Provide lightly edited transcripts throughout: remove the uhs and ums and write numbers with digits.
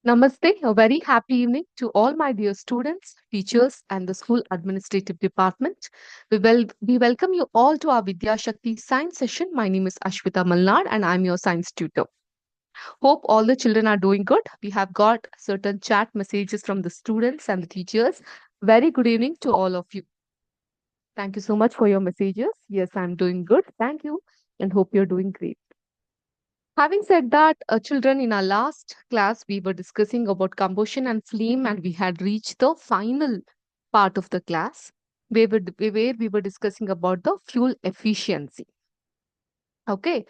Namaste, a very happy evening to all my dear students, teachers, and the school administrative department. We welcome you all to our Vidya Shakti science session. My name is Ashwita Malnad and I'm your science tutor. Hope all the children are doing good. We have got certain chat messages from the students and the teachers. Very good evening to all of you. Thank you so much for your messages. Yes, I'm doing good. Thank you and hope you're doing great. Having said that, children, in our last class, we were discussing about combustion and flame, and we had reached the final part of the class where we were discussing about the fuel efficiency. Okay.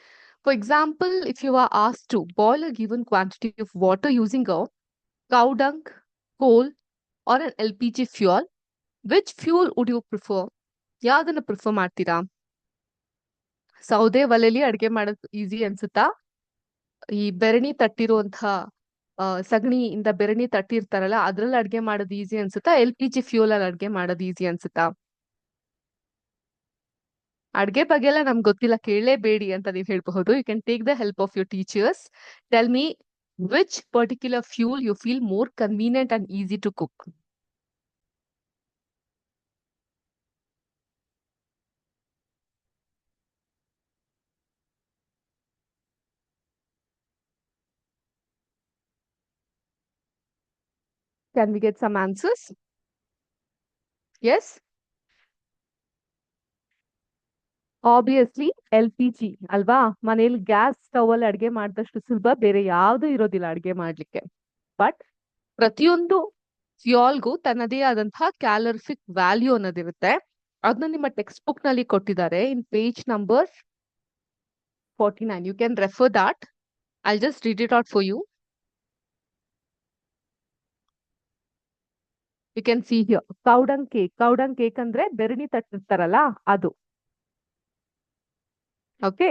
For example, if you are asked to boil a given quantity of water using a cow dung, coal, or an LPG fuel, which fuel would you prefer? ಯಾವ್ದನ್ನ prefer ಮಾಡ್ತೀರಾ? ಸೌದೆ ಒಲೆಯಲ್ಲಿ ಅಡಿಗೆ ಮಾಡೋದು easy ಅನ್ಸುತ್ತಾ? ಈ ಬೆರಣಿ ತಟ್ಟಿರುವಂತಹ ಸಗಣಿಯಿಂದ ಬೆರಣಿ ತಟ್ಟಿರ್ತಾರಲ್ಲ ಅದ್ರಲ್ಲಿ ಅಡ್ಗೆ ಮಾಡೋದು ಈಸಿ ಅನ್ಸುತ್ತಾ LPG ಫ್ಯೂಲ್ ಅಲ್ಲಿ ಅಡ್ಗೆ ಮಾಡೋದು ಈಸಿ ಅನ್ಸುತ್ತಾ? ಅಡ್ಗೆ ಬಗ್ಗೆ ಎಲ್ಲ ನಮ್ಗೆ ಗೊತ್ತಿಲ್ಲ, ಕೇಳಲೇಬೇಡಿ ಅಂತ ನೀವು ಹೇಳ್ಬಹುದು. You can take the help of your teachers. Tell me which particular fuel you feel more convenient and easy to cook. Can we get some answers? Yes? Obviously LPG ಅಲ್ವಾ? ಮನೇಲಿ ಗ್ಯಾಸ್ ಸ್ಟವ್ ಅಲ್ಲಿ ಅಡ್ಗೆ ಮಾಡಿದಷ್ಟು ಸುಲಭ ಬೇರೆ ಯಾವ್ದು ಇರೋದಿಲ್ಲ ಅಡ್ಗೆ ಮಾಡ್ಲಿಕ್ಕೆ. ಬಟ್ ಪ್ರತಿಯೊಂದು ಫ್ಯೂಲ್ಗೂ ತನ್ನದೇ ಆದಂತಹ ಕ್ಯಾಲರಿಫಿಕ್ ವ್ಯಾಲ್ಯೂ ಅನ್ನೋದಿರುತ್ತೆ. ಅದನ್ನ ನಿಮ್ಮ ಟೆಕ್ಸ್ಟ್ ಬುಕ್ ನಲ್ಲಿ ಕೊಟ್ಟಿದ್ದಾರೆ in page number 49. You can refer that. I just read it out for you. You can see here cow dung cake. Cow dung cake ಅಂದ್ರೆ ಬೆರಣಿ ತಟ್ಟಿರ್ತಾರಲ್ಲ ಅದು. ಓಕೆ.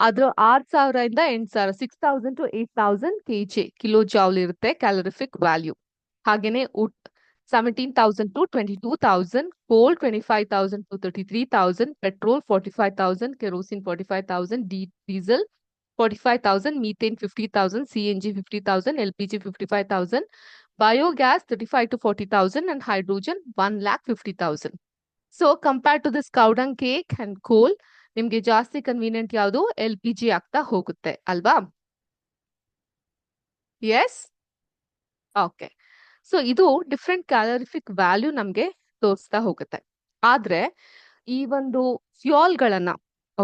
ಅದು 6,000 ಇಂದ 8,000, 6,000 to 8,000 kg ಕಿಲೋ ಜೌಲ್ ಇರುತ್ತೆ ಕ್ಯಾಲರಿಫಿಕ್ ವ್ಯಾಲ್ಯೂ. ಹಾಗೇನೆ 17,000 to 22,000, coal 25,000 to 33,000, petrol 45,000, kerosene 45,000, diesel 45,000, methane 50,000, CNG 50,000, LPG 55,000, biogas 35 to 40,000, and hydrogen 1,50,000. So compared to this cow dung cake and coal, ನಿಮ್ಗೆ ಜಾಸ್ತಿ convenient ಯಾವುದು? LPG ಆಗ್ತಾ ಹೋಗುತ್ತೆ ಅಲ್ವಾ? ಎಸ್. ಓಕೆ. ಸೊ ಇದು different calorific value ನಮ್ಗೆ ತೋರಿಸ್ತಾ ಹೋಗುತ್ತೆ. ಆದ್ರೆ ಈ ಒಂದು ಫ್ಯೂಲ್ಗಳನ್ನ,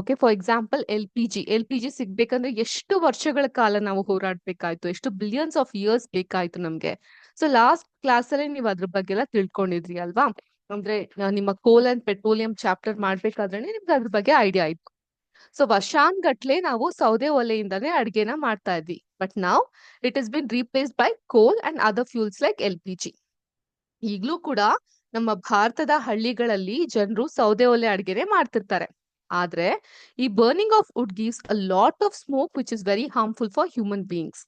ಓಕೆ, ಫಾರ್ ಎಕ್ಸಾಂಪಲ್ LPG ಸಿಗ್ಬೇಕಂದ್ರೆ ಎಷ್ಟು ವರ್ಷಗಳ ಕಾಲ ನಾವು ಹೋರಾಡ್ಬೇಕಾಯ್ತು, ಎಷ್ಟು ಬಿಲಿಯನ್ಸ್ ಆಫ್ ಇಯರ್ಸ್ ಬೇಕಾಯ್ತು ನಮ್ಗೆ. ಸೊ ಲಾಸ್ಟ್ ಕ್ಲಾಸ್ ಅಲ್ಲಿ ನೀವು ಅದ್ರ ಬಗ್ಗೆ ಎಲ್ಲ ತಿಳ್ಕೊಂಡಿದ್ರಿ ಅಲ್ವಾ? ಅಂದ್ರೆ ನಿಮ್ಮ ಕೋಲ್ ಅಂಡ್ ಪೆಟ್ರೋಲಿಯಂ ಚಾಪ್ಟರ್ ಮಾಡ್ಬೇಕಾದ್ರೆ ನಿಮ್ಗೆ ಅದ್ರ ಬಗ್ಗೆ ಐಡಿಯಾ ಆಯ್ತು. ಸೊ ವರ್ಷಾನ್ಗಟ್ಲೆ ನಾವು ಸೌದೆ ಒಲೆಯಿಂದಾನೇ ಅಡ್ಗೆನ ಮಾಡ್ತಾ ಇದ್ವಿ. ಬಟ್ ನಾವ್ it is been replaced by coal and other fuels like LPG. ಈಗ್ಲೂ ಕೂಡ ನಮ್ಮ ಭಾರತದ ಹಳ್ಳಿಗಳಲ್ಲಿ ಜನರು ಸೌದೆ ಒಲೆ ಅಡ್ಗೆನೆ ಮಾಡ್ತಿರ್ತಾರೆ. ಆದ್ರೆ ಈ burning of wood gives a lot of smoke which is very harmful for human beings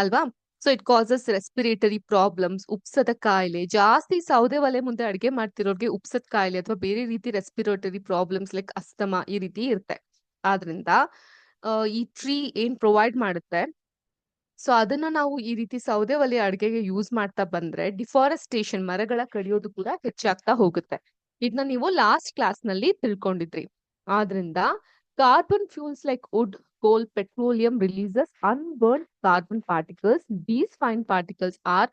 ಅಲ್ವಾ? So it causes respiratory problems, ಉಪ್ಸದ ಕಾಯಿಲೆ. ಜಾಸ್ತಿ ಸೌದೆ ಒಲೆ ಮುಂದೆ ಅಡ್ಗೆ ಮಾಡ್ತಿರೋರ್ಗೆ ಉಪ್ಸದ ಕಾಯಿಲೆ ಅಥವಾ ಬೇರೆ ರೀತಿ ರೆಸ್ಪಿರೇಟರಿ ಪ್ರಾಬ್ಲಮ್ಸ್ ಲೈಕ್ ಅಸ್ತಮಾ ಈ ರೀತಿ ಇರುತ್ತೆ. ಆದ್ರಿಂದ ಈ ಟ್ರೀ ಏನ್ ಪ್ರೊವೈಡ್ ಮಾಡುತ್ತೆ, ಸೊ ಅದನ್ನ ನಾವು ಈ ರೀತಿ ಸೌದೆ ಒಲೆ ಅಡ್ಗೆಗೆ ಯೂಸ್ ಮಾಡ್ತಾ ಬಂದ್ರೆ ಡಿಫಾರೆಸ್ಟೇಷನ್, ಮರಗಳ ಕಡಿಯೋದು ಕೂಡ ಹೆಚ್ಚಾಗ್ತಾ ಹೋಗುತ್ತೆ. ಇದನ್ನ ನೀವು ಲಾಸ್ಟ್ ಕ್ಲಾಸ್ ನಲ್ಲಿ ತಿಳ್ಕೊಂಡಿದ್ರಿ. ಆದ್ರಿಂದ carbon fuels like wood, coal, petroleum releases unburned carbon particles. These fine particles are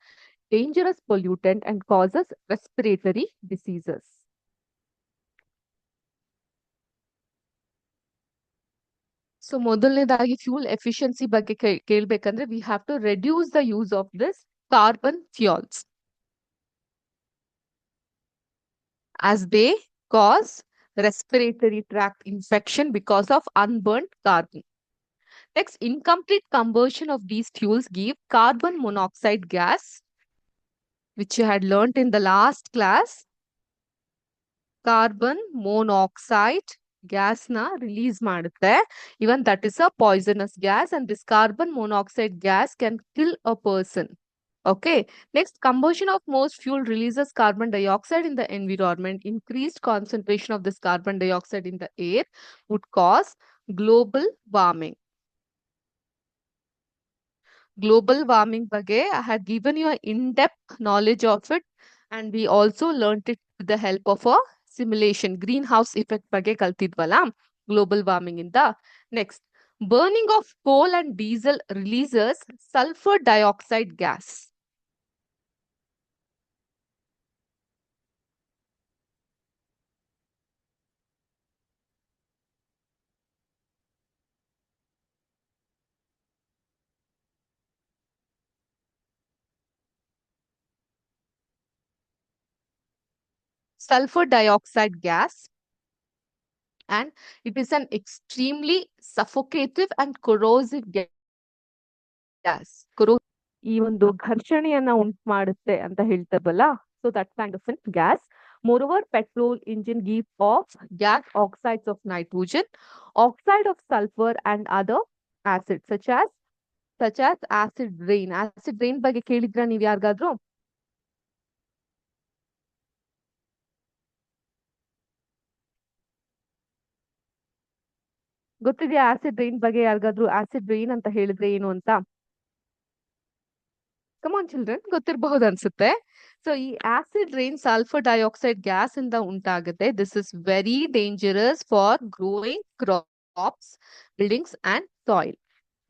dangerous pollutant and causes respiratory diseases. So ಮೊದಲನೇದಾಗಿ ಫ್ಯೂಲ್ ಎಫಿಷಿಯನ್ಸಿ ಬಗ್ಗೆ ಕೇಳ್ಬೇಕಂದ್ರೆ we have to reduce the use of this carbon fuels as they cause respiratory tract infection because of unburned carbon. Next, incomplete combustion of these fuels give carbon monoxide gas, which you had learnt in the last class. Carbon monoxide gas na release ಮಾಡುತ್ತೆ. Even that is a poisonous gas, and this carbon monoxide gas can kill a person. Okay. Next, combustion of most fuel releases carbon dioxide in the environment. Increased concentration of this carbon dioxide in the air would cause global warming. Global warming ಬಗ್ಗೆ I had given you an in-depth knowledge of it, and we also learnt it with the help of a simulation. Greenhouse effect ಬಗ್ಗೆ ಕಲ್ತಿದ್ವಲ್ಲ global warming ಇಂದ. Next, burning of coal and diesel releases sulfur dioxide gas. Sulfur dioxide gas, and it is an extremely suffocative and corrosive gas. ಈ ಒಂದು ಘರ್ಷಣೆಯನ್ನ ಉಂಟು ಮಾಡುತ್ತೆ ಅಂತ ಹೇಳ್ತಾರಲ್ಲ, so that kind of an gas. Moreover, petrol engine give off gas oxides of nitrogen, oxide of sulfur, and other acids such as acid rain. Acid rain ಬಗ್ಗೆ ಕೇಳಿದ್ರ ನೀವ್ ಯಾರಿಗಾದ್ರೂ? ಗೊತ್ತಿದೆಯಾ ಆಸಿಡ್ ರೈನ್ ಬಗ್ಗೆ ಯಾರಿಗಾದ್ರೂ? ಆಸಿಡ್ ರೈನ್ ಅಂತ ಹೇಳಿದ್ರೆ ಏನು ಅಂತ? ಕಮಾನ್ ಚಿಲ್ಡ್ರನ್, ಗೊತ್ತಿರಬಹುದು ಅನ್ಸುತ್ತೆ. ಸೊ ಈ acid rain sulphur dioxide gas ಇಂದ ಉಂಟಾಗುತ್ತೆ. This is very dangerous for growing crops, buildings and soil.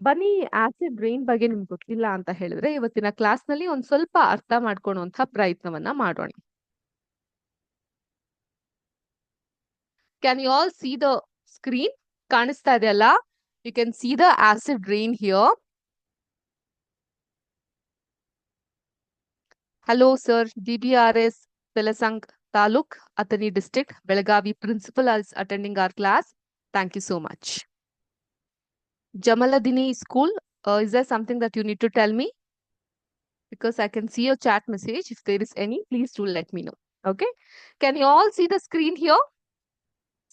ಬನ್ನಿ, ಆಸಿಡ್ ರೈನ್ ಬಗ್ಗೆ ನಿಮ್ಗೆ ಗೊತ್ತಿಲ್ಲ ಅಂತ ಹೇಳಿದ್ರೆ ಇವತ್ತಿನ ಕ್ಲಾಸ್ ನಲ್ಲಿ ಒಂದ್ ಸ್ವಲ್ಪ ಅರ್ಥ ಮಾಡ್ಕೊಳ್ಳುವಂತ ಪ್ರಯತ್ನವನ್ನ ಮಾಡೋಣ. Can you all see the screen? ಕಾಣಿಸ್ತಾ ಇದೆಯಲ್ಲ? You can see the acid rain here. Hello, sir. DBRS, Pelasang Taluk, Athani District, Belagavi Principal is attending our class. Thank you so much. Jamaladini School, is there something that you need to tell me? Because I can see your chat message. If there is any, please do let me know. Okay. Can you all see the screen here?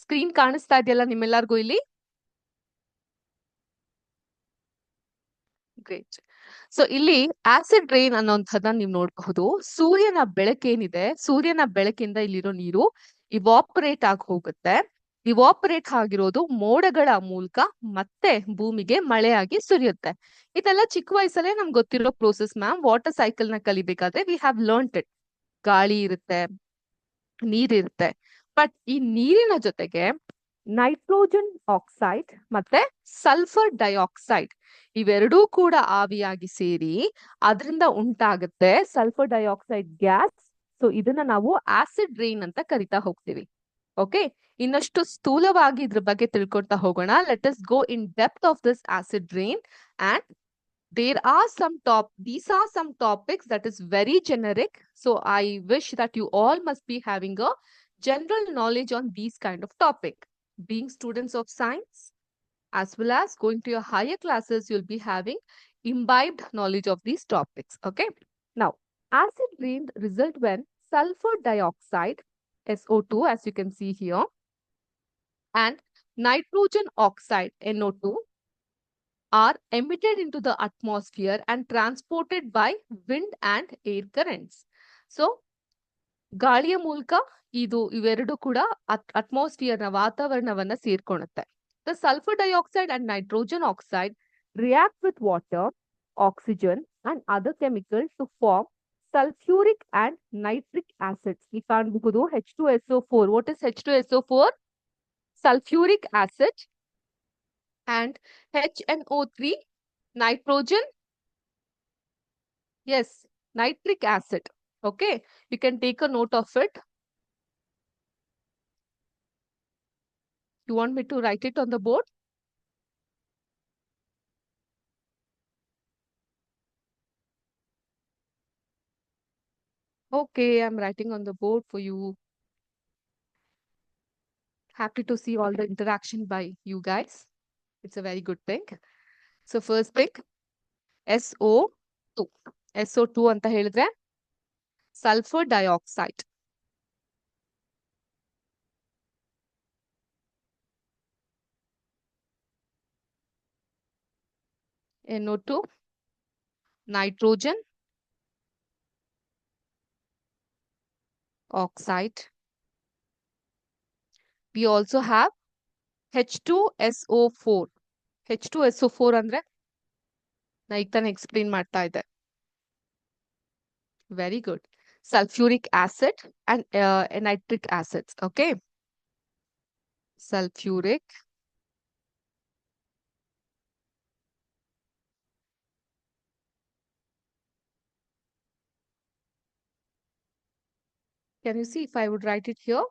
Screen ಕಾಣಿಸ್ತಾ ಇದೆಯಲ್ಲ ನಿಮ್ಮೆಲ್ಲರಿಗೂ ಇಲ್ಲಿ? Great. So ಇಲ್ಲಿ acid rain ಅನ್ನೋಂಥದ್ದನ್ನ ನೀವು ನೋಡಬಹುದು. ಸೂರ್ಯನ ಬೆಳಕೇನಿದೆ, ಸೂರ್ಯನ ಬೆಳಕಿಂದ ಇಲ್ಲಿರೋ ನೀರು ಇವಾಪರೇಟ್ ಆಗಿ ಹೋಗುತ್ತೆ. ಇವಾಪರೇಟ್ ಆಗಿರೋದು ಮೋಡಗಳ ಮೂಲಕ ಮತ್ತೆ ಭೂಮಿಗೆ ಮಳೆಯಾಗಿ ಸುರಿಯುತ್ತೆ. ಇದೆಲ್ಲ ಚಿಕ್ಕ ವಯಸ್ಸಲ್ಲೇ ನಮ್ಗೆ ಗೊತ್ತಿರೋ ಪ್ರೋಸೆಸ್ ಮ್ಯಾಮ್. ವಾಟರ್ ಸೈಕಲ್ ನ ಕಲಿಬೇಕಾದ್ರೆ ವಿ ಹ್ಯಾವ್ ಲರ್ನ್ಡ್ ಇಟ್. ಗಾಳಿ ಇರುತ್ತೆ, ನೀರಿರುತ್ತೆ. ಬಟ್ ಈ ನೀರಿನ ಜೊತೆಗೆ ನೈಟ್ರೋಜನ್ ಆಕ್ಸೈಡ್ ಮತ್ತೆ ಸಲ್ಫರ್ ಡೈಆಕ್ಸೈಡ್ ಇವೆರಡೂ ಕೂಡ ಆವಿಯಾಗಿ ಸೇರಿ ಅದರಿಂದ ಉಂಟಾಗುತ್ತೆ ಸಲ್ಫರ್ ಡೈಆಕ್ಸೈಡ್ ಗ್ಯಾಸ್. ಸೊ ಇದನ್ನ ನಾವು ಆಸಿಡ್ ರೈನ್ ಅಂತ ಕರಿತಾ ಹೋಗ್ತೀವಿ. ಓಕೆ, ಇನ್ನಷ್ಟು ಸ್ಥೂಲವಾಗಿ ಇದ್ರ ಬಗ್ಗೆ ತಿಳ್ಕೊಳ್ತಾ ಹೋಗೋಣ. Let us go in depth of this acid rain. And these are some topics that is very generic. So I wish that you all must be having a general knowledge on these kind of topic. Being students of science, as well as going to your higher classes, you'll be having imbibed knowledge of these topics. Okay. Now, acid rain result when sulfur dioxide, SO2, as you can see here, and nitrogen oxide, NO2, are emitted into the atmosphere and transported by wind and air currents. So, ಗಾಳಿಯ ಮೂಲಕ ಇವೆರಡು ಕೂಡ atmosphere ನ ವಾತಾವರಣವನ್ನ ಸೇರ್ಕೊಳ್ಳುತ್ತೆ. The sulfur dioxide and nitrogen oxide react with water, oxygen and other chemicals to form sulfuric and nitric acids. ಈ ಕಾಣಬಹುದು H2SO4. What is H2SO4? Sulfuric acid. And HNO3, nitrogen, yes, nitric acid. Okay, you can take a note of it. You want me to write it on the board? Okay, I'm writing on the board for you. Happy to see all the interaction by you guys. It's a very good thing. So first thing, SO2. SO2 ಅಂತ ಹೇಳಿದ್ರೆ sulfur dioxide. NO2, nitrogen oxide. We also have H2SO4. H2SO4 ಅಂದ್ರೆ ನಾ ಈಗ ತಾನೇ explain ಮಾಡ್ತಾ ಇದ್ದೆ. Very good. Sulfuric acid and nitric acids. Okay. Sulfuric. Can you see if I would write it here?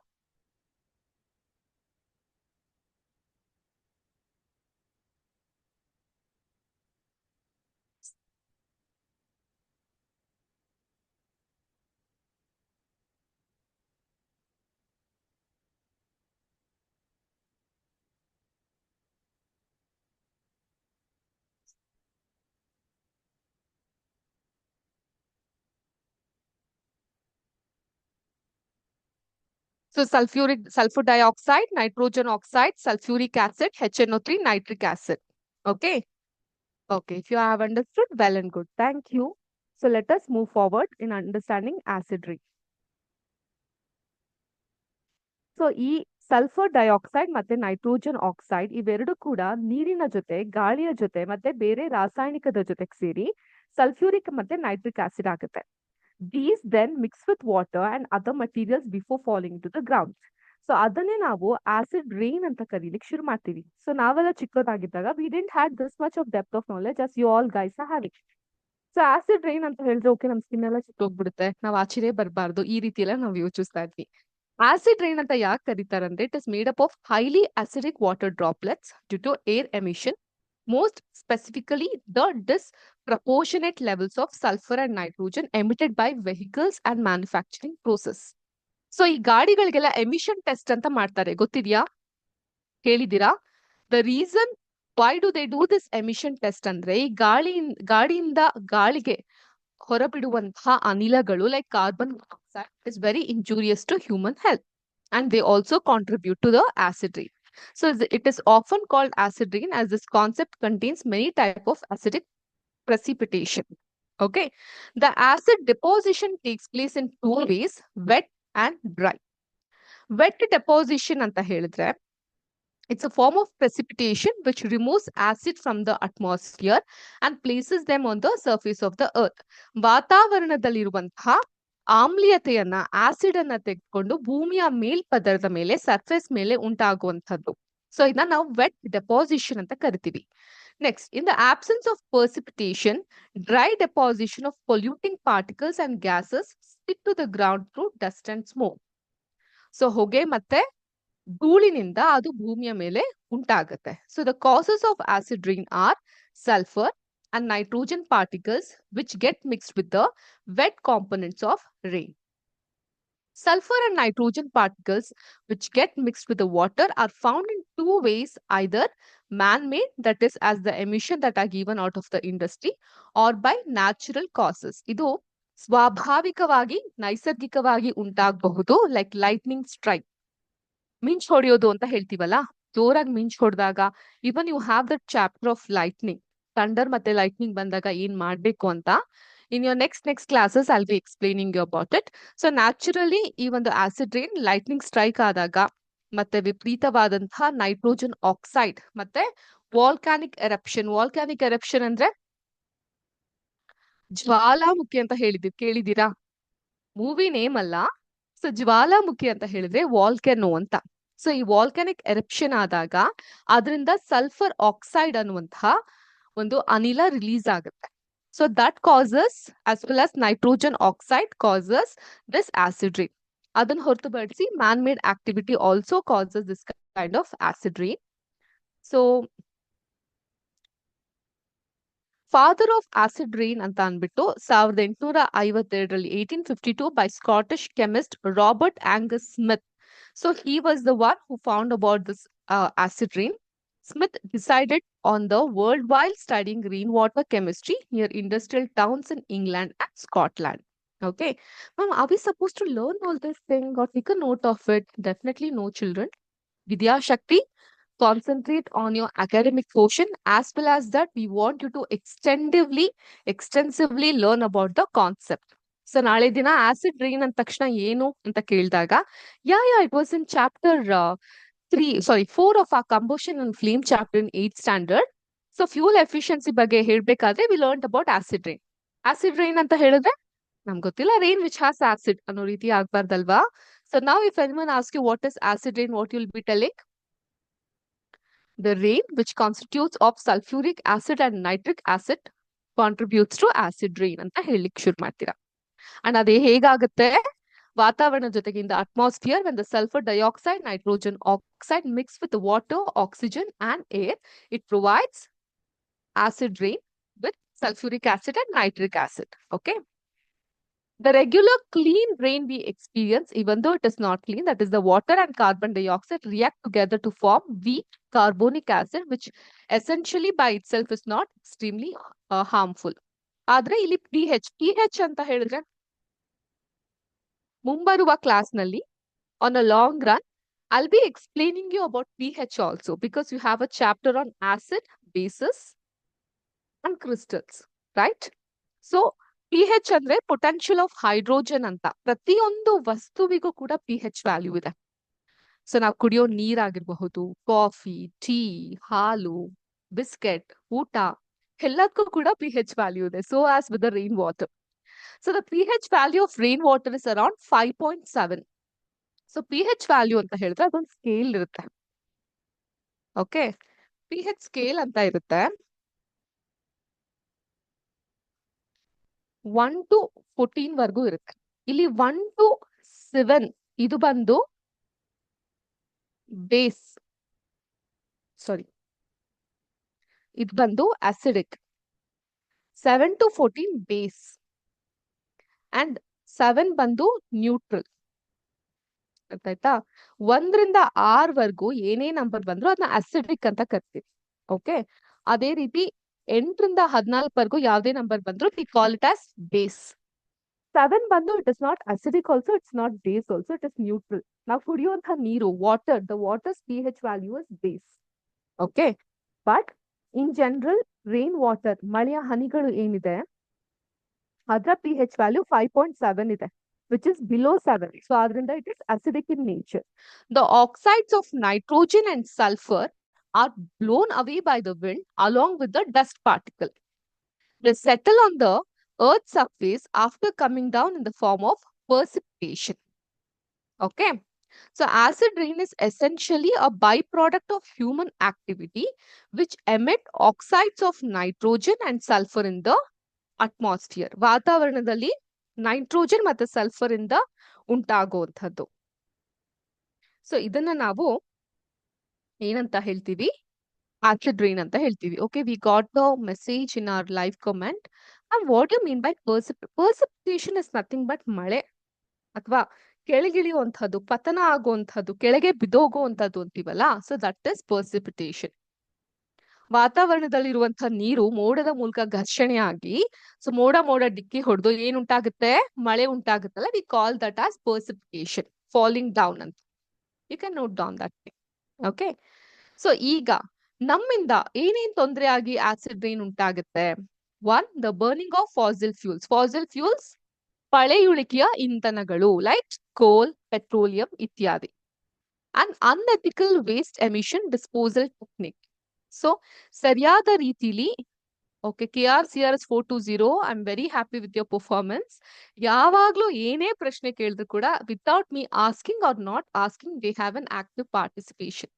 So sulfur dioxide, nitrogen oxide, sulfuric acid, HNO3, nitric acid. Okay. Okay. If you have understood, well and good. Thank you. So let us move forward in understanding acid rain. So ಈ sulphur dioxide ಮತ್ತೆ nitrogen oxide ಇವೆರಡು ಕೂಡ ನೀರಿನ ಜೊತೆ, ಗಾಳಿಯ ಜೊತೆ ಮತ್ತೆ ಬೇರೆ ರಾಸಾಯನಿಕದ ಜೊತೆಗೆ ಸೇರಿ ಸಲ್ಫ್ಯೂರಿಕ್ ಮತ್ತೆ ನೈಟ್ರಿಕ್ ಆಸಿಡ್ ಆಗುತ್ತೆ. These then mix with water and other materials before falling to the ground. So ಅದನ್ನೇ ನಾವು ಆಸಿಡ್ ರೈನ್ ಅಂತ ಕರೀಲಿಕ್ಕೆ ಶುರು ಮಾಡ್ತೀವಿ. ಸೊ ನಾವೆಲ್ಲ ಚಿಕ್ಕದಾಗಿದ್ದಾಗ we didn't had this much of depth of knowledge as you all guys are having. So acid rain ಅಂತ ಹೇಳಿದ್ರೆ ಓಕೆ, ನಮ್ ಸ್ಕಿನ್ ಎಲ್ಲ ಚಿಕ್ಕೋಗ್ಬಿಡುತ್ತೆ, ನಾವ್ ಆಚೆನೆ ಬರಬಾರ್ದು, ಈ ರೀತಿ ಎಲ್ಲ ನಾವು ಯೋಚಿಸ್ತಾ ಇದ್ವಿ. ಆಸಿಡ್ ರೈನ್ ಅಂತ ಯಾಕೆ ಕರೀತಾರಂದ್ರೆ it is made up of highly acidic water droplets due to air emission, most specifically the disproportionate levels of sulfur and nitrogen emitted by vehicles and manufacturing process. So ಈ ಗಾಡಿಗಳಿಗೆಲ್ಲ emission test ಅಂತ ಮಾಡ್ತಾರೆ, ಗೊತ್ತಿದ್ಯಾ? ಕೇಳಿದ್ದೀರಾ? The reason why do they do this emission test ಅಂದ್ರೆ ಈ ಗಾಡಿಯಿಂದ ಗಾಳಿಗೆ ಹೊರಬಿಡುವಂತಹ ಅನಿಲಗಳು like carbon dioxide is very injurious to human health and they also contribute to the acid rain. So it is often called acid rain as this concept contains many types of acidic precipitation. Okay. The acid deposition takes place in two ways, wet and dry. Wet deposition anta helidre, it's a form of precipitation which removes acid from the atmosphere and places them on the surface of the earth. ವಾತಾವರಣದಲ್ಲಿರುವಂತಹ ಆಮ್ಲೀಯತೆಯನ್ನ, acid ಅನ್ನ ತೆಗೆದುಕೊಂಡು ಭೂಮಿಯ ಮೇಲ್ಪದರದ ಮೇಲೆ, surface ಮೇಲೆ ಉಂಟಾಗುವಂಥದ್ದು. So ಇದನ್ನ ನಾವು vet deposition ಅಂತ ಕರಿತೀವಿ. Next, in the absence of precipitation, dry deposition of polluting particles and gases stick to the ground through dust and smoke. So ಹೊಗೆ ಮತ್ತೆ ಧೂಳಿನಿಂದ ಅದು ಭೂಮಿಯ ಮೇಲೆ ಉಂಟಾಗುತ್ತೆ. So the causes of acid rain are sulphur and nitrogen particles which get mixed with the wet components of rain. Sulfur and nitrogen particles which get mixed with the water are found in two ways, either man-made, that is as the emission that are given out of the industry, or by natural causes. ಇದು ಸ್ವಾಭಾವಿಕವಾಗಿ ನೈಸರ್ಗಿಕವಾಗಿ ಉಂಟಾಗಬಹುದು, like lightning strike, ಮಿಂಚ್ ಹೊಡೆಯೋದು ಅಂತ ಹೇಳ್ತೀವಲ್ಲ, ಜೋರಾಗಿ ಮಿಂಚ್ ಹೊಡೆದಾಗ. Even you have that chapter of lightning, thunder ಮತ್ತೆ ಲೈಟ್ನಿಂಗ್ ಬಂದಾಗ ಏನ್ ಮಾಡ್ಬೇಕು ಅಂತ. In your next classes I'll be explaining you about it. So naturally ಈ ಒಂದು ಆಸಿಡ್ ರೈನ್ ಲೈಟ್ನಿಂಗ್ ಸ್ಟ್ರೈಕ್ ಆದಾಗ, ಮತ್ತೆ ವಿಪರೀತವಾದಂತಹ ನೈಟ್ರೋಜನ್ ಆಕ್ಸೈಡ್ ಮತ್ತೆ ವಾಲ್ಕ್ಯಾನಿಕ್ ಎರಪ್ಷನ್ ಅಂದ್ರೆ ಜ್ವಾಲಾಮುಖಿ ಅಂತ ಕೇಳಿದೀರಾ? ಮೂವಿ ನೇಮ್ ಅಲ್ಲ. ಸೊ ಜ್ವಾಲಾಮುಖಿ ಅಂತ ಹೇಳಿದ್ರೆ ವಾಲ್ಕೆನೋ ಅಂತ. ಸೊ ಈ ವಾಲ್ಕ್ಯಾನಿಕ್ ಎರಪ್ಷನ್ ಆದಾಗ ಅದರಿಂದ ಸಲ್ಫರ್ ಆಕ್ಸೈಡ್ ಅನ್ನುವಂತಹ ಒಂದು ಅನಿಲ ರಿಲೀಸ್ ಆಗುತ್ತೆ. So that causes as well as nitrogen oxide causes this acid rain. ಅದನ್ನ ಹೊರತುಪಡಿಸಿ man made activity also causes this kind of acid rain. So father of acid rain ಅಂತ ಅಂದ್ಬಿಟ್ಟು 1852 1852 by Scottish chemist Robert Angus Smith. So he was the one who found about this acid rain. Smith decided on the world while studying rainwater chemistry near industrial towns in England and Scotland. Okay. Ma'am, are we supposed to learn all this thing or take a note of it? Definitely no, children. Vidya Shakti, concentrate on your academic portion, as well as that we want you to extensively learn about the concept. So ನಾಳೆ ದಿನ acid rain ಅಂದ ತಕ್ಷಣ ಏನು ಅಂತ ಕೇಳಿದಾಗ, it was in chapter 4 of our combustion and flame chapter in 8th standard. So fuel efficiency ಬಗ್ಗೆ ಹೇಳ್ಬೇಕಾದ್ರೆ V learn about acid rain. Acid rain ಅಂತ ಹೇಳಿದ್ರೆ ನಮ್ಗೆ ಗೊತ್ತಿಲ್ಲ, ರೈನ್ ವಿಚ್ ಹಾಸ್ ಆಸಿಡ್ ಅನ್ನೋ ರೀತಿ ಆಗ್ಬಾರ್ದಲ್ವಾ. ಸೊ ನಾವ್ if anyone ask you what is acid rain, what will be telling? The rain, which constitutes of sulfuric acid and nitric acid, contributes to acid rain ಅಂತ ಹೇಳಲಿಕ್ಕೆ ಶುರು ಮಾಡ್ತೀರಾ. And ಅದೇ ಹೇಗಾಗುತ್ತೆ? ವಾತಾವರಣ ಜೊತೆಗೆ in the atmosphere when the sulfur dioxide, nitrogen oxide mix with water, oxygen and air, it provides acid rain with sulfuric acid and nitric acid. Okay. The regular clean rain we experience, even though it is not clean, that is the water and carbon dioxide react together to form weak carbonic acid, which essentially by itself is not extremely harmful. ಆದ್ರೆ ಇಲ್ಲಿ pH ಅಂತ ಹೇಳಿದ್ರೆ ಮುಂಬರುವ class ನಲ್ಲಿ on a long run I'll be explaining you about pH also, because you have a chapter on acid, bases and crystals, right? So pH ಅಂದ್ರೆ potential of hydrogen ಅಂತ. ಪ್ರತಿಯೊಂದು ವಸ್ತುವಿಗೂ ಕೂಡ pH ವ್ಯಾಲ್ಯೂ ಇದೆ. So ನಾವು ಕುಡಿಯೋ ನೀರಾಗಿರಬಹುದು, coffee, tea, ಹಾಲು, biscuit, ಊಟ, ಎಲ್ಲದಕ್ಕೂ ಕೂಡ pH ವ್ಯಾಲ್ಯೂ ಇದೆ. So as with the rain water. So the pH value of rain water is around 5.7. So pH value ಅಂತ ಹೇಳಿದ್ರೆ ಅದೊಂದು ಸ್ಕೇಲ್ ಇರುತ್ತೆ. ಓಕೆ, pH ಸ್ಕೇಲ್ ಅಂತ ಇರುತ್ತೆ. 1 to 14 ವರ್ಗೂ ಇರುತ್ತೆ. ಇಲ್ಲಿ 1 to 7 ಇದು ಬಂದು ಬೇಸ್, ಸಾರಿ ಇದು ಬಂದು ಅಸಿಡಿಕ್. 7 to 14 ಬೇಸ್ ಅಂಡ್ 7 ಬಂದು ನ್ಯೂಟ್ರಲ್. ಗೊತ್ತಾಯ್ತಾ? 1ರಿಂದ 6 ವರ್ಗೂ ಏನೇ ನಂಬರ್ ಬಂದ್ರು ಅದನ್ನ ಅಸಿಡಿಕ್ ಅಂತ ಕರಿತೀವಿ. ಓಕೆ, ಅದೇ ರೀತಿ 8ರಿಂದ 14 ವರ್ಗೂ ಯಾವ್ದೇ ನಂಬರ್ ಬಂದ್ರು we call it as base. 7 ಬಂದು it is not acidic also, it's not base also, it is neutral. ನಾವು ಕುಡಿಯುವಂತಹ ನೀರು, water, the water's pH value is base. Okay, but in general rain water, ಮಳೆಯ ಹನಿಗಳು ಏನಿದೆ ಅದರ pH value 5.7 ಇದೆ, which is below 7. So adrinda it is acidic in nature. The oxides of nitrogen and sulfur are blown away by the wind along with the dust particle. They settle on the earth's surface after coming down in the form of precipitation. Okay. So acid rain is essentially a byproduct of human activity which emit oxides of nitrogen and sulfur in the atmosphere. ವಾತಾವರಣದಲ್ಲಿ nitrogen ಮತ್ತೆ sulphur ಇಂದ ಉಂಟಾಗುವಂಥದ್ದು. So ಇದನ್ನ ನಾವು ಏನಂತ ಹೇಳ್ತೀವಿ? Acid rain ಅಂತ ಹೇಳ್ತೀವಿ. Okay, we got the message in our live comment. And what you mean by precipitation is nothing but ಮಳೆ ಅಥವಾ ಕೆಳಗಿಳಿಯುವಂಥದ್ದು, ಪತನ ಆಗುವಂಥದ್ದು, ಕೆಳಗೆ ಬಿದೋಗುವಂಥದ್ದು ಅಂತೀವಲ್ಲ. So that is precipitation. ವಾತಾವರಣದಲ್ಲಿರುವಂತಹ ನೀರು ಮೋಡದ ಮೂಲಕ ಘರ್ಷಣೆ ಆಗಿ, ಸೊ ಮೋಡ ಡಿಕ್ಕಿ ಹೊಡೆದು ಏನುಂಟಾಗುತ್ತೆ? ಮಳೆ ಉಂಟಾಗುತ್ತಲ್ಲ. We call that as precipitation, falling down ಅಂತ. You can note down that. Okay, so ಈಗ ನಮ್ಮಿಂದ ಏನೇನ್ ತೊಂದರೆ ಆಗಿ ಆಸಿಡ್ ರೈನ್ ಉಂಟಾಗುತ್ತೆ? 1, the burning of fossil fuels. Fossil fuels ಪಳೆಯುಳಿಕೆಯ ಇಂಧನಗಳು ಲೈಕ್ ಕೋಲ್, ಪೆಟ್ರೋಲಿಯಂ ಇತ್ಯಾದಿ. And unethical waste emission disposal technique. So ಸರಿಯಾದ ರೀತಿಲಿ, okay, KRCRS 420, I am very happy with your performance. ಯಾವಾಗ್ಲೂ ಏನೇ ಪ್ರಶ್ನೆ ಕೇಳಿದ್ರು ಕೂಡ without me asking R not asking, they have an active participation.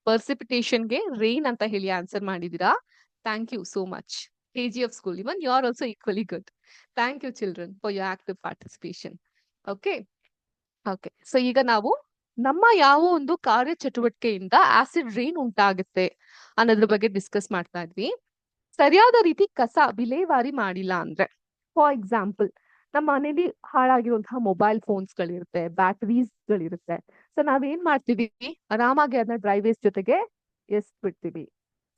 ಪರ್ಸಿಪಿಟೇಷನ್ಗೆ ರೈನ್ ಅಂತ ಹೇಳಿ ಆನ್ಸರ್ ಮಾಡಿದೀರಾ. Thank you so much. KGF school, even you are also equally good. Thank you children for your active participation. Okay okay, so ಈಗ ನಾವು ನಮ್ಮ ಯಾವ ಒಂದು ಕಾರ್ಯಚಟುವಟಿಕೆಯಿಂದ acid rain ಉಂಟಾಗುತ್ತೆ ಅನ್ನೋದ್ರ ಬಗ್ಗೆ ಡಿಸ್ಕಸ್ ಮಾಡ್ತಾ ಇದ್ವಿ. ಸರಿಯಾದ ರೀತಿ ಕಸ ವಿಲೇವಾರಿ ಮಾಡಿಲ್ಲ ಅಂದ್ರೆ, ಫಾರ್ ಎಕ್ಸಾಂಪಲ್ ನಮ್ಮ ಮನೇಲಿ ಹಾಳಾಗಿರುವಂತಹ ಮೊಬೈಲ್ ಫೋನ್ಸ್ ಗಳಿರುತ್ತೆ, ಬ್ಯಾಟರೀಸ್ ಗಳಿರುತ್ತೆ. ಸೊ ನಾವೇನ್ ಮಾಡ್ತೀವಿ? ಆರಾಮಾಗಿ ಅದನ್ನ ಡ್ರೈ ವೇಸ್ಟ್ ಜೊತೆಗೆ ಎಸ್ಬಿಡ್ತೀವಿ.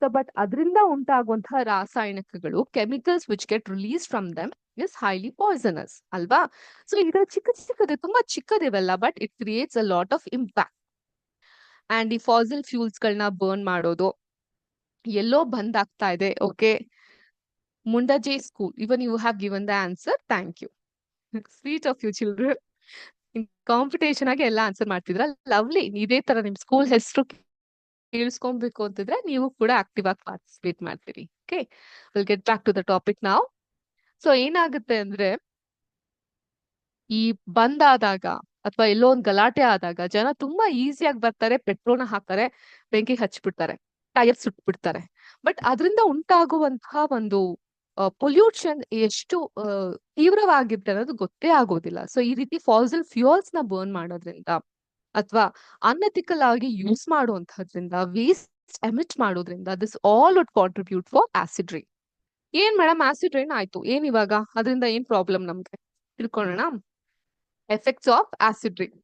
ಸೊ ಬಟ್ ಅದರಿಂದ ಉಂಟಾಗುವಂತಹ ರಾಸಾಯನಿಕಗಳು, chemicals which get release from them is highly poisonous ಅಲ್ವಾ? ಸೊ ಇದರ ಚಿಕ್ಕದು ತುಂಬಾ ಚಿಕ್ಕದಿವೆಲ್ಲ, but it creates a lot of impact. And ಈ ಫಾಸಿಲ್ ಫ್ಯೂಲ್ಸ್ ಗಳನ್ನ ಬರ್ನ್ ಮಾಡೋದು ಎಲ್ಲೋ ಬಂದ್ ಆಗ್ತಾ ಇದೆ. Okay, Mundaje school, even you have given the answer. Thank you, sweet of you children. Competition ಆಗಿ ಎಲ್ಲ ಆನ್ಸರ್ ಮಾಡ್ತಿದ್ರ. ಲವ್ಲಿ. ಇದೇ ತರ ನಿಮ್ ಸ್ಕೂಲ್ ಹೆಸರು ಕೇಳಿಸ್ಕೊಬೇಕು ಅಂತಿದ್ರೆ ನೀವು ಕೂಡ ಆಕ್ಟಿವ್ ಆಗಿ ಪಾರ್ಟಿಸಿಪೇಟ್ ಮಾಡ್ತೀರಿ. Okay, will get back to the topic ನಾವ್. ಸೊ ಏನಾಗುತ್ತೆ ಅಂದ್ರೆ, ಈ ಬಂದ್ ಆದಾಗ ಅಥವಾ ಎಲ್ಲೋ ಒಂದ್ ಗಲಾಟೆ ಆದಾಗ ಜನ ತುಂಬಾ ಈಸಿಯಾಗಿ ಬರ್ತಾರೆ, ಪೆಟ್ರೋಲ್ನ ಹಾಕ್ತಾರೆ, ಬೆಂಕಿ ಹಚ್ಬಿಡ್ತಾರೆ, ಟೈರ್ ಸುಟ್ಬಿಡ್ತಾರೆ. ಬಟ್ ಅದರಿಂದ ಉಂಟಾಗುವಂತಹ ಒಂದು ಪೊಲ್ಯೂಷನ್ ಎಷ್ಟು ತೀವ್ರವಾಗಿರುತ್ತೆ ಅನ್ನೋದು ಗೊತ್ತೇ ಆಗೋದಿಲ್ಲ. ಸೊ ಈ ರೀತಿ ಫಾಸಿಲ್ ಫ್ಯೂಯಲ್ಸ್ ನ ಬರ್ನ್ ಮಾಡೋದ್ರಿಂದ ಅಥವಾ ಅನ್ಎಥಿಕಲ್ ಆಗಿ ಯೂಸ್ ಮಾಡುವಂತಹದ್ರಿಂದ, ವೇಸ್ಟ್ ಎಮಿಟ್ ಮಾಡೋದ್ರಿಂದ, this all would contribute for acid rain. ಏನ್ ಮೇಡಮ್ ಆಸಿಡ್ ರೈನ್ ಆಯ್ತು, ಏನ್ ಇವಾಗ ಅದರಿಂದ ಏನ್ ಪ್ರಾಬ್ಲಮ್ ನಮ್ಗೆ ತಿಳ್ಕೊಳ್ಳೋಣ. Effects of acid rain.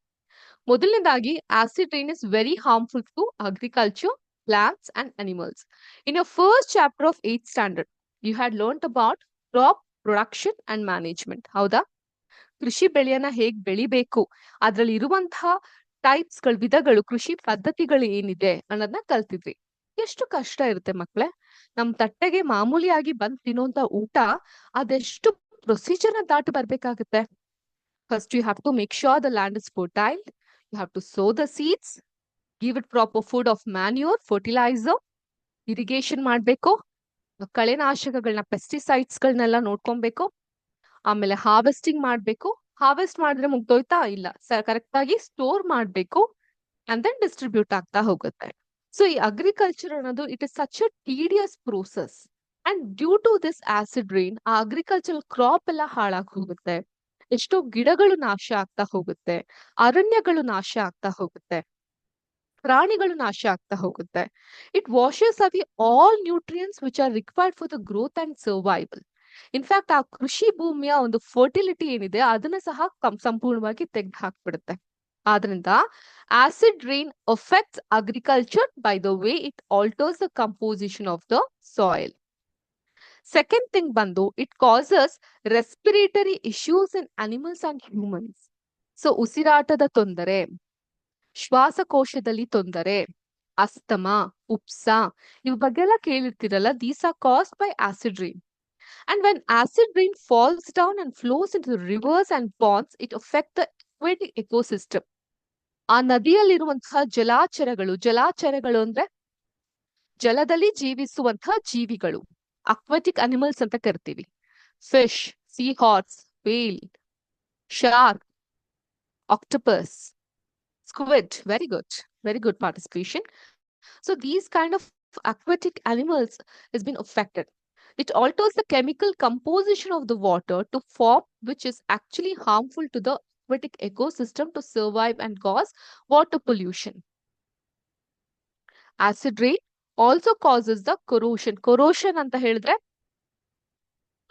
ಮೊದಲನೇದಾಗಿ, acid rain is very harmful to agriculture, plants and animals. In your first chapter of 8th standard you had learned about crop production and management. ಹೌದಾ? ಕೃಷಿ ಬೆಳೆಯನ್ನ ಹೇಗ್ ಬೆಳಿಬೇಕು, ಅದ್ರಲ್ಲಿ ಇರುವಂತಹ ಟೈಪ್ಸ್ ಗಳು, ವಿಧಗಳು, ಕೃಷಿ ಪದ್ಧತಿಗಳು ಏನಿದೆ ಅನ್ನೋದನ್ನ ಕಲ್ತಿದ್ವಿ. ಎಷ್ಟು ಕಷ್ಟ ಇರುತ್ತೆ ಮಕ್ಳೇ, ನಮ್ ತಟ್ಟೆಗೆ ಮಾಮೂಲಿಯಾಗಿ ಬಂದ್ ತಿನ್ನೋಂತ ಊಟ ಅದೆಷ್ಟು ಪ್ರೊಸೀಜರ್ ದಾಟಿ ಬರ್ಬೇಕಾಗುತ್ತೆ. First, you have to make sure the land is fertile. You have to sow the seeds, give it proper food of manure, fertilizer, irrigation ಮಾಡಬೇಕು, ಕಳೆನಾಶಕಗಳನ್ನ, ಪೆಸ್ಟಿಸೈಡ್ಸ್ ಗಳನ್ನೆಲ್ಲ ನೋಡ್ಕೊಬೇಕು. ಆಮೇಲೆ ಹಾರ್ವೆಸ್ಟಿಂಗ್ ಮಾಡ್ಬೇಕು. ಹಾರ್ವೆಸ್ಟ್ ಮಾಡಿದ್ರೆ ಮುಗ್ದೋಯ್ತಾ? ಇಲ್ಲ, ಕರೆಕ್ಟ್ ಆಗಿ ಸ್ಟೋರ್ ಮಾಡ್ಬೇಕು, ಅಂಡ್ ದೆನ್ ಡಿಸ್ಟ್ರಿಬ್ಯೂಟ್ ಆಗ್ತಾ ಹೋಗುತ್ತೆ. ಸೊ ಈ ಅಗ್ರಿಕಲ್ಚರ್ ಅನ್ನೋದು it is such a tedious process. And due to this acid rain ಆ ಅಗ್ರಿಕಲ್ಚರ್ ಕ್ರಾಪ್ ಎಲ್ಲ ಹಾಳಾಗಿ ಹೋಗುತ್ತೆ. ಎಷ್ಟೋ ಗಿಡಗಳು ನಾಶ ಆಗ್ತಾ ಹೋಗುತ್ತೆ, ಅರಣ್ಯಗಳು ನಾಶ ಆಗ್ತಾ ಹೋಗುತ್ತೆ, ಪ್ರಾಣಿಗಳು ನಾಶ ಆಗ್ತಾ ಹೋಗುತ್ತೆ. It ವಾಷಸ್ away all nutrients which are required for the growth and survival. In fact ಆ ಕೃಷಿ ಭೂಮಿಯ ಒಂದು ಫರ್ಟಿಲಿಟಿ ಏನಿದೆ ಅದನ್ನ ಸಹ ಸಂಪೂರ್ಣವಾಗಿ ತೆಗೆದು ಹಾಕ್ಬಿಡುತ್ತೆ. ಆದ್ರಿಂದ acid rain affects agriculture by the way it alters the composition of the soil. Second thing ಬಂದು, it causes respiratory issues in animals and humans. So ಉಸಿರಾಟದ ತೊಂದರೆ, ಶ್ವಾಸಕೋಶದಲ್ಲಿ ತೊಂದರೆ, ಅಸ್ತಮಾ, ಉಪ್ಸ, ಇವ್ ಬಗ್ಗೆ ಎಲ್ಲ ಕೇಳಿರ್ತೀರಲ್ಲ, these are caused by acid rain. And when acid rain falls down and flows into the rivers and ponds, it affects the aquatic ecosystem. ಆ ನದಿಯಲ್ಲಿರುವಂತಹ ಜಲಾಚರಗಳು ಅಂದ್ರೆ ಜಲದಲ್ಲಿ ಜೀವಿಸುವಂತಹ ಜೀವಿಗಳು, ಅಕ್ವಾಟಿಕ್ ಅನಿಮಲ್ಸ್ ಅಂತ ಕರಿತೀವಿ. Fish, sea horse, whale, shark, octopus, squid. Very good participation. So these kind of aquatic animals has been affected. It alters the chemical composition of the water to form which is actually harmful to the aquatic ecosystem to survive and cause water pollution. Acid rain also causes the corrosion. Corrosion ಅಂತ ಹೇಳಿದ್ರೆ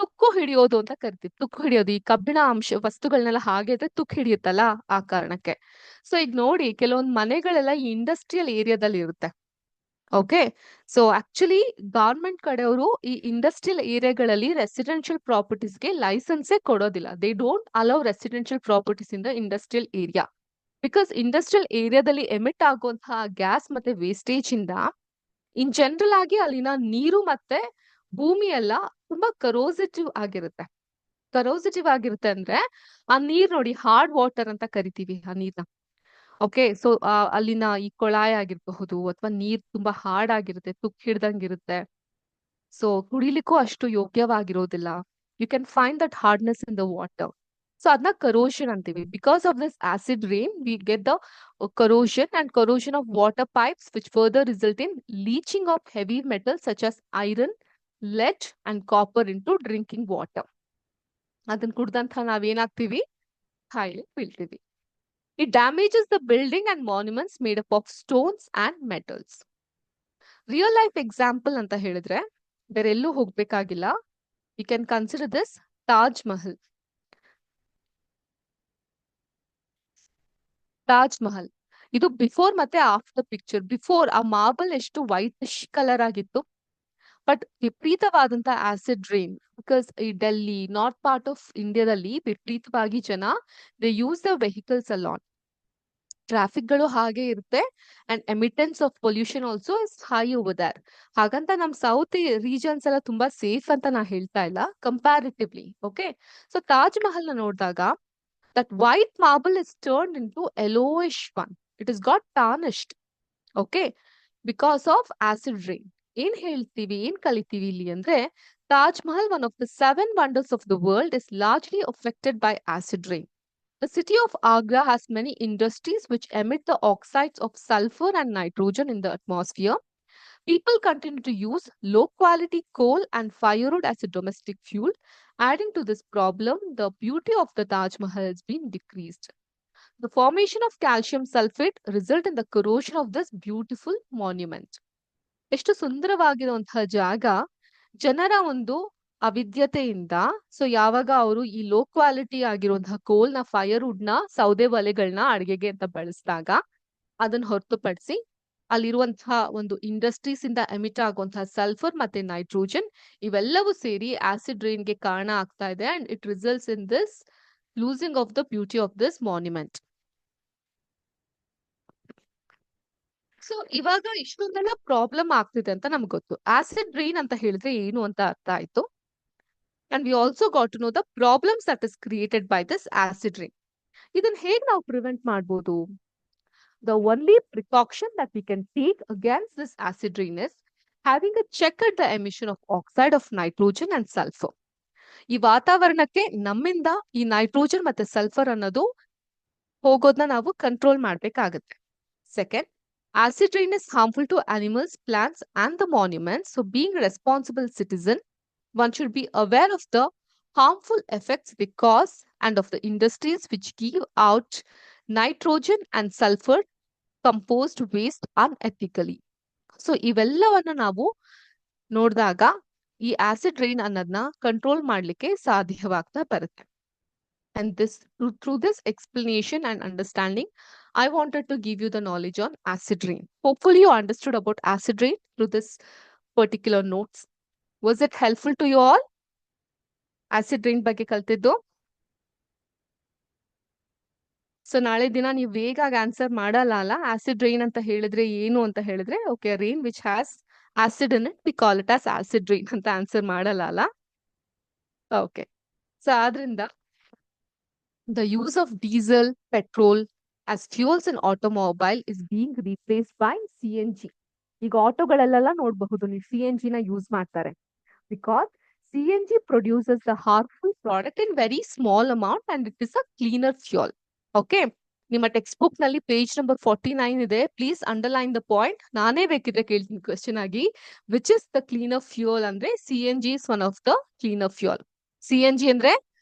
ತುಕ್ಕು ಹಿಡಿಯೋದು ಅಂತ ಕರಿತೀವಿ. ತುಕ್ಕು ಹಿಡಿಯೋದು, ಈ ಕಬ್ಬಿಣ ಅಂಶ ವಸ್ತುಗಳನ್ನೆಲ್ಲ ಹಾಗೆ ಇದ್ರೆ ತುಕ್ಕು ಹಿಡಿಯುತ್ತಲ್ಲ, ಆ ಕಾರಣಕ್ಕೆ. ಸೊ ಈಗ ನೋಡಿ, ಕೆಲವೊಂದು ಮನೆಗಳೆಲ್ಲ ಈ ಇಂಡಸ್ಟ್ರಿಯಲ್ ಏರಿಯಾದಲ್ಲಿ ಇರುತ್ತೆ. ಓಕೆ, ಸೊ ಆಕ್ಚುಲಿ ಗವರ್ಮೆಂಟ್ ಕಡೆಯವರು ಈ ಇಂಡಸ್ಟ್ರಿಯಲ್ ಏರಿಯಾಗಳಲ್ಲಿ ರೆಸಿಡೆನ್ಷಿಯಲ್ ಪ್ರಾಪರ್ಟೀಸ್ಗೆ ಲೈಸೆನ್ಸೇ ಕೊಡೋದಿಲ್ಲ. They don't allow residential properties in the industrial area, because industrial ಏರಿಯಾದಲ್ಲಿ ಎಮಿಟ್ ಆಗುವಂತಹ ಗ್ಯಾಸ್ ಮತ್ತೆ ವೇಸ್ಟೇಜ್ ಇಂದ ಇನ್ ಜನರಲ್ ಆಗಿ ಅಲ್ಲಿನ ನೀರು ಮತ್ತೆ ಭೂಮಿ ಎಲ್ಲ ತುಂಬಾ ಕರೋಸಿಟಿವ್ ಆಗಿರುತ್ತೆ ಅಂದ್ರೆ ಆ ನೀರ್ ನೋಡಿ, ಹಾರ್ಡ್ ವಾಟರ್ ಅಂತ ಕರಿತೀವಿ ಆ ನೀರ್ನ. ಓಕೆ, ಸೊ ಅಲ್ಲಿನ ಈ ಕೊಳಾಯ ಆಗಿರಬಹುದು ಅಥವಾ ನೀರ್ ತುಂಬಾ ಹಾರ್ಡ್ ಆಗಿರುತ್ತೆ, ತುಕ್ಕು ಹಿಡ್ದಂಗಿರುತ್ತೆ. ಸೊ ಕುಡಿಲಿಕ್ಕೂ ಅಷ್ಟು ಯೋಗ್ಯವಾಗಿರೋದಿಲ್ಲ. You can find that hardness in the water. So ಅದನ್ನ ಕರೋಷನ್ ಅಂತೀವಿ. Because of this acid rain we get the corrosion of water pipes, which further result in leaching of heavy metals such as iron, lead and copper into drinking water. ಅದನ್ನ ಕುಡ್ದಂತ ನಾವೇನಾಗ್ತೀವಿ? ಕಾಯಿಲೆ ಬೀಳ್ತೀವಿ. It damages the building and monuments made up of stones and metals. Real life example ಅಂತ ಹೇಳಿದ್ರೆ ಬೇರೆಲ್ಲೂ ಹೋಗ್ಬೇಕಾಗಿಲ್ಲ. You can consider this Taj Mahal. Taj Mahal ಇದು before ಮತ್ತೆ after picture. Before ಆ marble ಎಷ್ಟು whitish colour ಆಗಿತ್ತು, but ವಿಪರೀತವಾದಂತ ಆಸಿಡ್ ರೈನ್, ಬಿಕಾಸ್ ಈ Delhi north part of ಇಂಡಿಯಾದಲ್ಲಿ ವಿಪರೀತವಾಗಿ ಜನ they use the vehicles a lot. Traffic ಗಳು ಹಾಗೆ ಇರುತ್ತೆ and emittance of pollution also is high over there. ಹಾಗಂತ ನಮ್ ಸೌತ್ ರೀಜನ್ಸ್ ಎಲ್ಲ ತುಂಬಾ ಸೇಫ್ ಅಂತ ನಾ ಹೇಳ್ತಾ ಇಲ್ಲ, comparatively. Okay, so Taj Mahal ನ ನೋಡಿದಾಗ that white marble is turned into yellowish one. It has got tarnished. Okay. Because of acid rain. ಏನ್ ಹೇಳ್ತೀವಿ, ಏನ್ ಕಲಿತೀವಿ ಇಲ್ಲಿ ಅಂದ್ರೆ, Taj Mahal, one of the 7 wonders of the world, is largely affected by acid rain. The city of Agra has many industries which emit the oxides of sulfur and nitrogen in the atmosphere. People continue to use low quality coal and firewood as a domestic fuel. Adding to this problem, the beauty of the Taj Mahal has been decreased. The formation of calcium sulfate result in the corrosion of this beautiful monument. ಎಷ್ಟು ಸುಂದರವಾಗಿರುವಂತಹ ಜಾಗ, ಜನರ ಒಂದು ಅವಿದ್ಯತೆಯಿಂದ, so ಯಾವಾಗ ಅವರು ಈ low quality ಆಗಿರುವಂತಹ ಕೋಲ್ನ, firewood ನ, ಸೌದೆ ಒಲೆಗಳನ್ನ ಅಡಿಗೆಗೆ ಅಂತ ಬಳಸಿದಾಗ ಅದನ್ನ ಹೊರತುಪಡಿಸಿ ಅಲ್ಲಿರುವಂತಹ ಒಂದು ಇಂಡಸ್ಟ್ರೀಸ್ ಇಂದ ಎಮಿಟ್ ಆಗುವಂತಹ ಸಲ್ಫರ್ ಮತ್ತೆ ನೈಟ್ರೋಜನ್ ಇವೆಲ್ಲವೂ ಸೇರಿ ಆಸಿಡ್ ರೈನ್ ಗೆ ಕಾರಣ ಆಗ್ತಾ ಇದೆ, and it results in this losing of the beauty of this monument. So ಇವಾಗ ಇಷ್ಟೊಂದೆಲ್ಲ ಪ್ರಾಬ್ಲಮ್ ಆಗ್ತಿದೆ ಅಂತ ನಮ್ಗೆ ಗೊತ್ತು. ಆಸಿಡ್ ರೈನ್ ಅಂತ ಹೇಳಿದ್ರೆ ಏನು ಅಂತ ಅರ್ಥ ಆಯ್ತು. And we also got to know the problems that is created by this acid rain. ಇದನ್ನ ಹೇಗೆ ನಾವು ಪ್ರಿವೆಂಟ್ ಮಾಡ್ಬೋದು? The only precaution that we can take against this acid rain is having a check at the emission of oxide of nitrogen and sulfur. ಈ ವಾತಾವರಣಕ್ಕೆ ನಮ್ಮಿಂದ ಈ nitrogen ಮತ್ತೆ sulphur ಅನ್ನೋದು ಹೋಗೋದನ್ನ ನಾವು ಕಂಟ್ರೋಲ್ ಮಾಡ್ಬೇಕಾಗತ್ತೆ. Second, acid rain is harmful to animals, plants, and the monuments. So, being a responsible citizen, one should be aware of the harmful effects they cause and of the industries which give out nitrogen and sulfur composed waste unethically. So ಇವೆಲ್ಲವನ್ನ ನಾವು ನೋಡಿದಾಗ ಈ acid rain ಅನ್ನೋದನ್ನ control ಮಾಡ್ಲಿಕ್ಕೆ ಸಾಧ್ಯವಾಗ್ತಾ ಬರುತ್ತೆ. And this, through this explanation and understanding, I wanted to give you the knowledge on acid rain. Hopefully you understood about acid rain through this particular notes. Was it helpful to you all? Acid rain ಬಗ್ಗೆ ಕಲ್ತಿದ್ದು? So ನಾಳೆ ದಿನ ನೀವು ವೇಗಾಗಿ answer ಮಾಡಲ್ಲ ಅಲ್ಲ. Acid rain ಅಂತ ಹೇಳಿದ್ರೆ ಏನು ಅಂತ ಹೇಳಿದ್ರೆ, okay, rain which has acid in it, V call it as acid rain ಅಂತ ಆನ್ಸರ್ ಮಾಡಲ್ಲ ಅಲ್ಲ. ಓಕೆ, ಸೊ ಆದ್ರಿಂದ the use of diesel, petrol as fuels in automobile is being replaced by CNG. ಈಗ ಆಟೋಗಳಲ್ಲೆಲ್ಲ ನೋಡಬಹುದು ನೀವು CNG ನ use ಮಾಡ್ತಾರೆ. Because CNG produces the harmful product in very small amount and it is a cleaner fuel. Okay. ನಿಮ್ಮ text book ನಲ್ಲಿ page number 49 ಇದೆ. Please underline the point. ನಾನೇ ಬೇಕಿದ್ರೆ ಕೇಳ್ತೀನಿ ಕ್ವೆಶ್ಚನ್ ಆಗಿ. Which is the cleaner fuel ಅಂದ್ರೆ CNG is one of the cleaner fuel. CNG ಅಂದ್ರೆ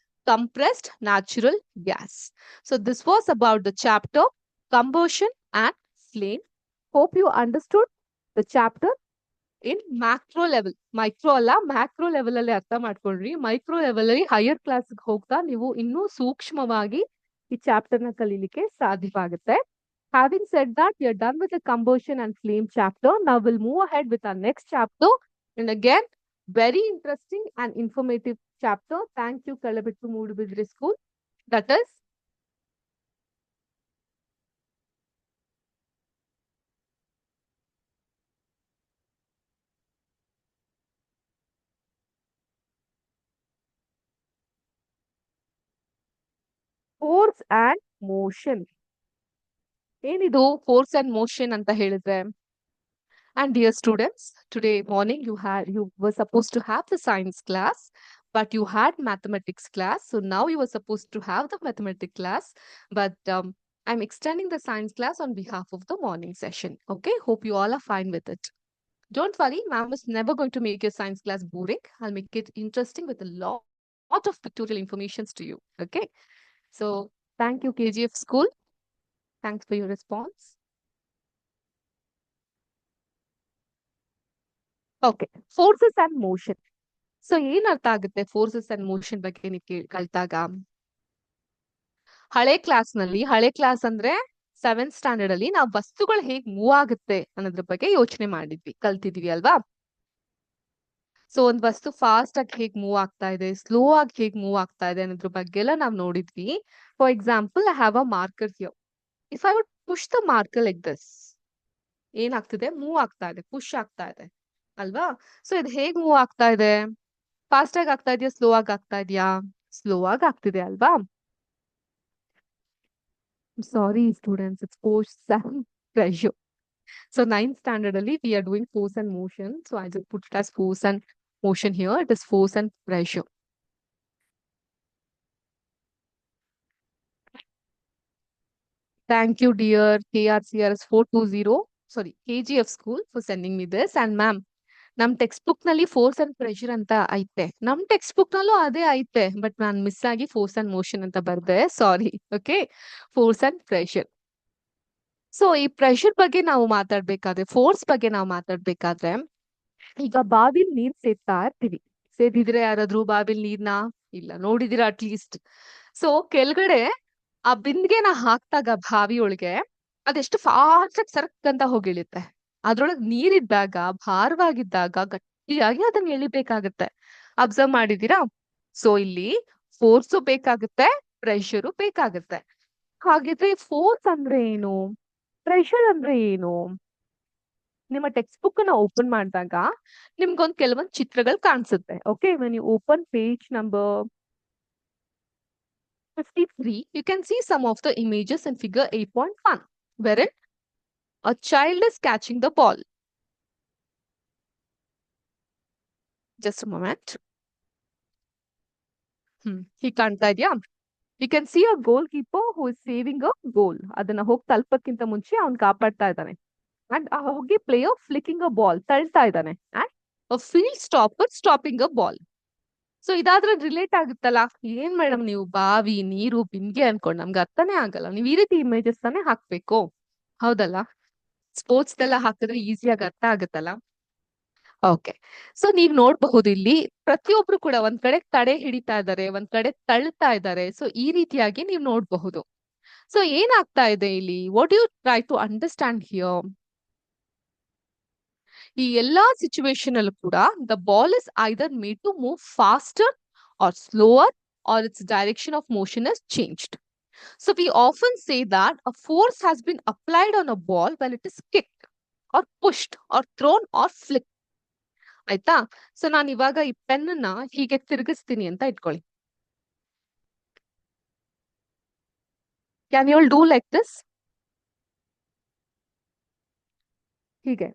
compressed natural gas. So this was about the chapter combustion and flame. Hope you understood the chapter in macro level. Micro ಅಲ್ಲ, macro level ಅಲ್ಲಿ ಅರ್ಥ ಮಾಡ್ಕೊಂಡ್ರಿ. Micro level ಅಲ್ಲಿ higher class ಹೋಗ್ತಾ ನೀವು ಇನ್ನೂ ಸೂಕ್ಷ್ಮವಾಗಿ ಈ ಚಾಪ್ಟರ್ ನ ಕಲೀಲಿಕ್ಕೆ ಸಾಧ್ಯವಾಗುತ್ತೆ. Having said that, we are done with the combustion and flame chapter. Now we'll move ahead with our next chapter. And again, very interesting and informative chapter. Thank you, Kalabittu Moodubidri School. That is force and motion. ಏನಿದು force and motion ಅಂತ ಹೇಳಿದ್ರೆ? And dear students, today morning you were supposed to have the science class, but you had mathematics class. So now you were supposed to have the mathematics class, but I'm extending the science class on behalf of the morning session. Okay, hope you all are fine with it. Don't worry, ma'am is never going to make your science class boring. I'll make it interesting with a lot of pictorial informations to you. Okay, so thank you, KGF School. Thanks for your response. Okay, forces and motion. So ಏನ್ ಅರ್ಥ ಆಗುತ್ತೆ forces and motion ಬಗ್ಗೆ ನೀವು ಕಲ್ತಾಗ? ಹಳೆ class ಅಂದ್ರೆ 7th standard ಅಲ್ಲಿ ನಾವು ವಸ್ತುಗಳು ಹೇಗ್ ಮೂವ್ ಆಗುತ್ತೆ ಅನ್ನೋದ್ರ ಬಗ್ಗೆ ಯೋಚನೆ ಮಾಡಿದ್ವಿ, ಕಲ್ತಿದ್ವಿ ಅಲ್ವಾ? ಸೊ ಒಂದ್ ವಸ್ತು ಫಾಸ್ಟ್ ಆಗಿ ಹೇಗ್ ಮೂವ್ ಆಗ್ತಾ ಇದೆ, ಸ್ಲೋ ಆಗಿ ಹೇಗ್ ಮೂವ್ ಆಗ್ತಾ ಇದೆ ಅನ್ನೋದ್ರ ಬಗ್ಗೆ ಎಲ್ಲ ನಾವ್ ನೋಡಿದ್ವಿ. For example, I have a marker here. If I would push the marker like this, ಏನಾಗ್ತಿದೆ? ಮೂವ್ ಆಗ್ತಾ ಇದೆ, ಪುಷ್ ಆಗ್ತಾ ಇದೆ ಅಲ್ವಾ? ಸೊ ಇದು ಹೇಗ್ ಮೂವ್ ಆಗ್ತಾ ಇದೆ? ಫಾಸ್ಟ್ ಆಗಿ ಆಗ್ತಾ ಇದೆಯಾ, ಸ್ಲೋ ಆಗಿ ಆಗ್ತಾ ಇದೆಯಾ? ಸ್ಲೋ ಆಗಿ ಆಗ್ತಿದೆ ಅಲ್ವಾ? Sorry students, it's force and pressure. So ninth standard ಅಲ್ಲಿ we are doing force and motion. So I just put it as force and motion here. It is force and pressure. Thank you, dear KRCRS 420. Sorry, KGF school for sending me this. And ma'am, ನಮ್ text book ನಲ್ಲಿ force and pressure ಅಂತ ಐತೆ. ನಮ್ text book ನಲ್ಲೂ ಅದೇ ಐತೆ, but ನಾನ್ miss ಆಗಿ ಫೋರ್ಸ್ ಅಂಡ್ ಮೋಷನ್ ಅಂತ ಬರ್ದೆ. Sorry. Okay, force and pressure. So ಈ ಪ್ರೆಷರ್ ಬಗ್ಗೆ ನಾವು ಮಾತಾಡ್ಬೇಕಾದ್ರೆ, ಫೋರ್ಸ್ ಬಗ್ಗೆ ನಾವು ಮಾತಾಡ್ಬೇಕಾದ್ರೆ, ಈಗ ಬಾವಿಲ್ ನೀರ್ ಸೇದ್ತಾ ಇರ್ತೀವಿ. ಸೇದಿದ್ರೆ ಯಾರಾದ್ರೂ ಬಾವಿಲ್ ನೀರ್ನ? ಇಲ್ಲ, ನೋಡಿದಿರಾ ಅಟ್ಲೀಸ್ಟ್. ಸೊ ಕೆಳಗಡೆ ಆ ಬಿಂದಿಗೆನ ಹಾಕ್ದಾಗ ಬಾವಿ ಒಳಗೆ ಅದೆಷ್ಟು ಫಾಸ್ಟ್ ಆಗಿ ಸರ್ಕ್ ಅಂತ ಹೋಗಿಳಿಯುತ್ತೆ. ಅದ್ರೊಳಗ್ ನೀರಿದ್ದಾಗ, ಭಾರವಾಗಿದ್ದಾಗ ಗಟ್ಟಿಯಾಗಿ ಅದನ್ನ ಎಳಿಬೇಕಾಗತ್ತೆ. ಅಬ್ಸರ್ವ್ ಮಾಡಿದೀರಾ? ಸೊ ಇಲ್ಲಿ ಫೋರ್ಸು ಬೇಕಾಗುತ್ತೆ, ಪ್ರೆಷರು ಬೇಕಾಗುತ್ತೆ. ಹಾಗಿದ್ರೆ ಫೋರ್ಸ್ ಅಂದ್ರೆ ಏನು, ಪ್ರೆಷರ್ ಅಂದ್ರೆ ಏನು? ನಿಮ್ಮ ಟೆಕ್ಸ್ಟ್ ಬುಕ್ ಅನ್ನ ಓಪನ್ ಮಾಡಿದಾಗ ನಿಮ್ಗೊಂದ್ ಕೆಲವೊಂದ್ ಚಿತ್ರಗಳು ಕಾಣಿಸುತ್ತೆ. Okay, when you open page number 53, you can see some of the images in figure 8.1, wherein a child is catching the ball. Just a moment. ಹೀಗ್ ಕಾಣ್ತಾ ಇದ್ಯಾ? You can see a goalkeeper who is saving a goal. ಅದನ್ನ ಹೋಗಿ ತಲುಪಕ್ಕಿಂತ ಮುಂಚೆ ಅವ್ನ್ ಕಾಪಾಡ್ತಾ ಇದ್ದಾನೆ. And ಆ ಹೋಗಿ ಪ್ಲೇಯರ್ ಫ್ಲಿಕ್ಕಿಂಗ್ ಅ ಬಾಲ್, ತಳ್ತಾ ಇದ್ದಾನೆ. And a field stopper stopping a ball. So ಇದಾದ್ರೆ ರಿಲೇಟ್ ಆಗುತ್ತಲ್ಲ. ಏನ್ ಮೇಡಮ್ ನೀವು ಬಾವಿ, ನೀರು, ಬಿಂದಿಗೆ ಅನ್ಕೊಂಡ್ ನಮ್ಗೆ ಅರ್ಥನೇ ಆಗಲ್ಲ. ನೀವ್ ಈ ರೀತಿ ಇಮೇಜಸ್ ತಾನೇ ಹಾಕ್ಬೇಕು, ಹೌದಲ್ಲ? ಸ್ಪೋರ್ಟ್ಸ್ ಎಲ್ಲ ಹಾಕಿದ್ರೆ ಈಸಿಯಾಗಿ ಅರ್ಥ ಆಗುತ್ತಲ್ಲ. ಓಕೆ, ಸೊ ನೀವ್ ನೋಡ್ಬಹುದು ಇಲ್ಲಿ ಪ್ರತಿಯೊಬ್ರು ಕೂಡ ಒಂದ್ ಕಡೆ ತಡೆ ಹಿಡಿತಾ ಇದ್ದಾರೆ, ಒಂದ್ ಕಡೆ ತಳ್ತಾ ಇದ್ದಾರೆ. ಸೊ ಈ ರೀತಿಯಾಗಿ ನೀವ್ ನೋಡ್ಬಹುದು. ಸೊ ಏನಾಗ್ತಾ ಇದೆ ಇಲ್ಲಿ? What you try to understand here? ಈ ಎಲ್ಲಾ ಸಿಚುವೇಶನ್ ಅಲ್ಲೂ ಕೂಡ the ball is either made to move faster or slower, or its direction of motion is changed. So we often say that a force has been applied on a ball when it is kicked or pushed or thrown or flicked. ಆಯ್ತಾ? So ನಾನು ಇವಾಗ ಈ pen ನ ಹೀಗೆ ತಿರುಗಿಸ್ತೀನಿ ಅಂತ ಇಟ್ಕೊಳ್ಳಿ. Can you all do like this? ಹೀಗೆ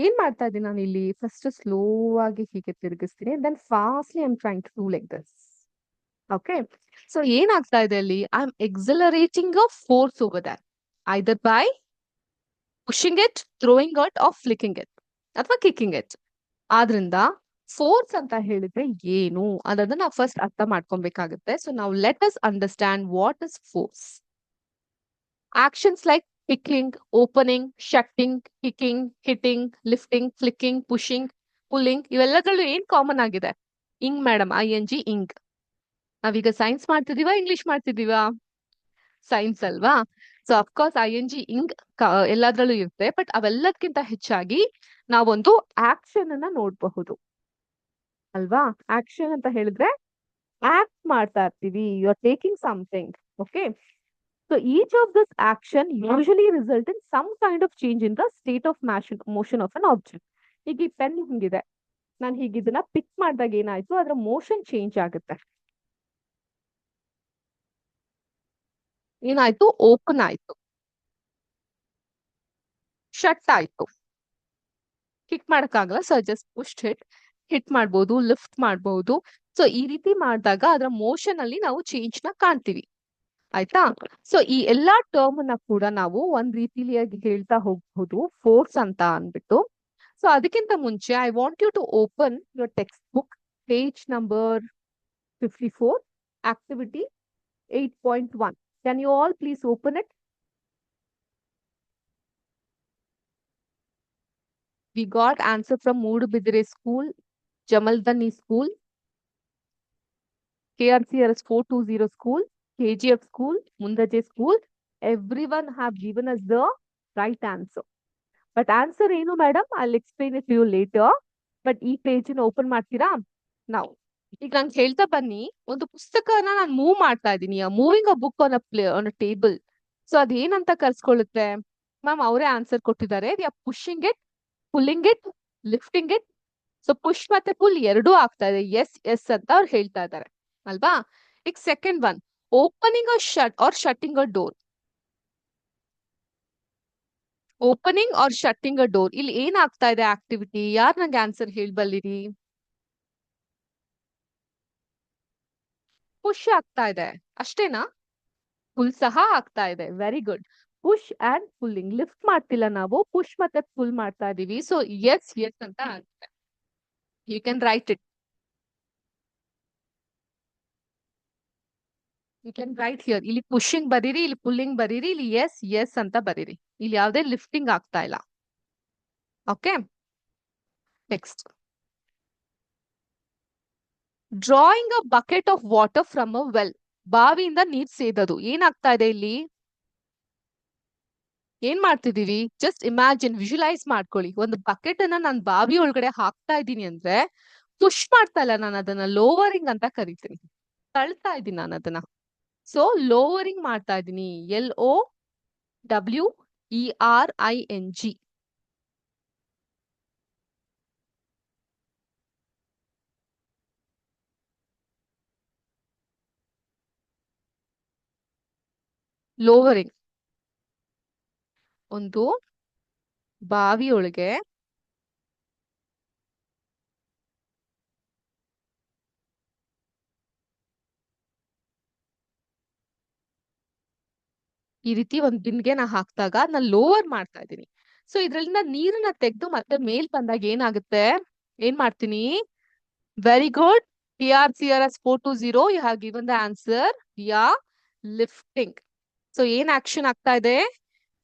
ಏನ್ ಮಾಡ್ತಾ ಇದ್ದೀನಿ ನಾನು ಇಲ್ಲಿ? ಫಸ್ಟ್ ಸ್ಲೋ ಆಗಿ ಹೀಗೆ ತಿರುಗಿಸ್ತೀನಿ, then fastly I am trying to do like this. Okay, so ಏನಾಗ್ತಾ ಇದೆ ಅಲ್ಲಿ? I am accelerating a force over that, either by pushing it, throwing it, or flicking it, ಅಥವಾ ಕಿಕ್ಕಿಂಗ್ ಇಟ್. ಆದ್ರಿಂದ force ಅಂತ ಹೇಳಿದ್ರೆ ಏನು ಅನ್ನೋದನ್ನ ನಾವು ಫಸ್ಟ್ ಅರ್ಥ ಮಾಡ್ಕೊಬೇಕಾಗುತ್ತೆ. ಸೊ ನಾವು let us understand what is force. Actions like picking, opening, shutting, kicking, hitting, lifting, flicking, pushing, pulling, ಇವೆಲ್ಲಗಳು ಏನ್ ಕಾಮನ್ ಆಗಿದೆ? ಇಂಗ್ ಮೇಡಮ್, ING, ಇಂಗ್. ನಾವೀಗ ಸೈನ್ಸ್ ಮಾಡ್ತಿದೀವಾ, ಇಂಗ್ಲಿಷ್ ಮಾಡ್ತಿದೀವಾ? ಸೈನ್ಸ್ ಅಲ್ವಾ? ಸೊ ಅಫ್ಕೋರ್ಸ್ ING, ಇಂಗ್ ಎಲ್ಲದ್ರಲ್ಲೂ ಇರುತ್ತೆ. ಬಟ್ ಅವೆಲ್ಲದಕ್ಕಿಂತ ಹೆಚ್ಚಾಗಿ ನಾವೊಂದು ಆಕ್ಷನ್ ಅನ್ನ ನೋಡಬಹುದು ಅಲ್ವಾ? ಆಕ್ಷನ್ ಅಂತ ಹೇಳಿದ್ರೆ ಆಕ್ಟ್ ಮಾಡ್ತಾ ಇರ್ತೀವಿ, you are taking something. Okay, so each of this action usually result in some kind of change in the state of motion of an object. ಈಗ ಈ ಪೆನ್ ಹಿಂಗಿದೆ, ನಾನು ಹೀಗಿದನ್ನ ಪಿಕ್ ಮಾಡಿದಾಗ ಏನಾಯ್ತು? ಅದರ ಮೋಷನ್ ಚೇಂಜ್ ಆಗುತ್ತೆ. ಏನಾಯ್ತು? ಓಪನ್ ಆಯ್ತು, ಶಟ್ ಆಯ್ತು. ಕಿಕ್ ಮಾಡಕ್ಕಾಗಲ್ಲ, ಸೊ ಜಸ್ಟ್ ಪುಷ್ ಹಿಟ್ ಮಾಡ್ಬೋದು, ಲಿಫ್ಟ್ ಮಾಡ್ಬೋದು. ಸೊ ಈ ರೀತಿ ಮಾಡಿದಾಗ ಅದರ ಮೋಷನ್ ಅಲ್ಲಿ ನಾವು ಚೇಂಜ್ ನ ಕಾಣ್ತೀವಿ. ಆಯ್ತಾ? ಸೊ ಈ ಎಲ್ಲಾ ಟರ್ಮ್ ನ ಕೂಡ ನಾವು ಒಂದ್ ರೀತಿಲಿಯಾಗಿ ಹೇಳ್ತಾ ಹೋಗ್ಬಹುದು ಫೋರ್ಸ್ ಅಂತ ಅನ್ಬಿಟ್ಟು. ಸೊ ಅದಕ್ಕಿಂತ ಮುಂಚೆ I want you to open your text book, page number 54, activity 8.1. Can you all please open it? We got answer from Moodubidire School, Jamaldani School, KRCRS 420 School, KGF School, Mundaje School. Everyone have given us the right answer. But answer ಏನು madam? I'll explain it to you later. But ಈ page open ಮಾಡ್ತೀರಾ? ನಾವು ಈಗ ನಾನು ಹೇಳ್ತಾ ಬನ್ನಿ, ಒಂದು ಪುಸ್ತಕನ ನಾನು ಮೂವ್ ಮಾಡ್ತಾ ಇದ್ದೀನಿ, moving a book on a table. So ಅದೇನಂತ ಕರ್ಸ್ಕೊಳ್ಳುತ್ತೆ? ಮ್ಯಾಮ್ ಅವರೇ ಆನ್ಸರ್ ಕೊಟ್ಟಿದ್ದಾರೆ. We are pushing it, pulling it, lifting it. So push ಮತ್ತೆ ಪುಲ್ ಎರಡೂ ಆಗ್ತಾ ಇದೆ. ಎಸ್ ಎಸ್ ಅಂತ ಅವ್ರು ಹೇಳ್ತಾ ಇದ್ದಾರೆ ಅಲ್ವಾ? ಈಗ ಸೆಕೆಂಡ್ ಒನ್, ಓಪನಿಂಗ್ ಅ ಶಟ್ ಆರ್ ಶಟ್ಟಿಂಗ್ ಅ ಡೋರ್. ಓಪನಿಂಗ್ ಆರ್ ಶಟ್ಟಿಂಗ್ ಅ ಡೋರ್. ಇಲ್ಲಿ ಏನಾಗ್ತಾ ಇದೆ ಆಕ್ಟಿವಿಟಿ? ಯಾರು ನಂಗೆ ಆನ್ಸರ್ ಹೇಳ್ಬಲ್ಲಿರಿ? ಪುಷ್ ಆಗ್ತಾ ಇದೆ ಅಷ್ಟೇನಾ? ಫುಲ್ ಸಹ ಆಗ್ತಾ ಇದೆ. Very good. Push and pulling. Lift ಮಾಡ್ತಿಲ್ಲ ನಾವು, ಪುಷ್ ಮತ್ತೆ ಫುಲ್ ಮಾಡ್ತಾ ಇದೀವಿ. ಸೊ ಎಸ್ ಎಸ್ ಅಂತ ಆಗುತ್ತೆ. You can write it. You can write here. ಇಲ್ಲಿ ಪುಷಿಂಗ್ ಬರೀರಿ, ಇಲ್ಲಿ ಪುಲ್ಲಿಂಗ್ ಬರೀರಿ, ಇಲ್ಲಿ ಎಸ್ ಎಸ್ ಅಂತ ಬರೀರಿ. ಇಲ್ಲಿ ಯಾವುದೇ ಲಿಫ್ಟಿಂಗ್ ಆಗ್ತಾ ಇಲ್ಲ. Okay, next. Drawing a bucket of water from a well. ಬಾವಿಯಿಂದ ನೀರ್ ಸೇದೋದು. ಏನಾಗ್ತಾ ಇದೆ ಇಲ್ಲಿ? ಏನ್ ಮಾಡ್ತಿದೀವಿ? ಜಸ್ಟ್ ಇಮ್ಯಾಜಿನ್, ವಿಜುವಲೈಸ್ ಮಾಡ್ಕೊಳ್ಳಿ. ಒಂದು ಬಕೆಟ್ ಅನ್ನ ನಾನು ಬಾವಿ ಒಳಗಡೆ ಹಾಕ್ತಾ ಇದ್ದೀನಿ ಅಂದ್ರೆ ಪುಷ್ ಮಾಡ್ತಾ ಇಲ್ಲ, ನಾನು ಅದನ್ನ ಲೋವರಿಂಗ್ ಅಂತ ಕರಿತೀನಿ. ತಳ್ತಾ ಇದ್ದೀನಿ ನಾನು ಅದನ್ನ. ಸೊ ಲೋವರಿಂಗ್ ಮಾಡ್ತಾ ಇದ್ದೀನಿ. LOWERING. ಲೋವರಿಂಗ್. ಒಂದು ಬಾವಿಯೊಳಗೆ ಈ ರೀತಿ ಒಂದ್ ಬಿನ್ಗೆ ನಾ ಹಾಕ್ದಾಗ ನಾನು ಲೋವರ್ ಮಾಡ್ತಾ ಇದ್ದೀನಿ. ಸೊ ಇದ್ರಲ್ಲಿಂದ ನೀರನ್ನ ತೆಗೆದು ಮತ್ತೆ ಮೇಲ್ ಬಂದಾಗ ಏನಾಗುತ್ತೆ? ಏನ್ ಮಾಡ್ತೀನಿ? Very good. PRCRS 420, you have given the answer. We are lifting. So ಏನ್ ಆಕ್ಷನ್ ಆಗ್ತಾ ಇದೆ?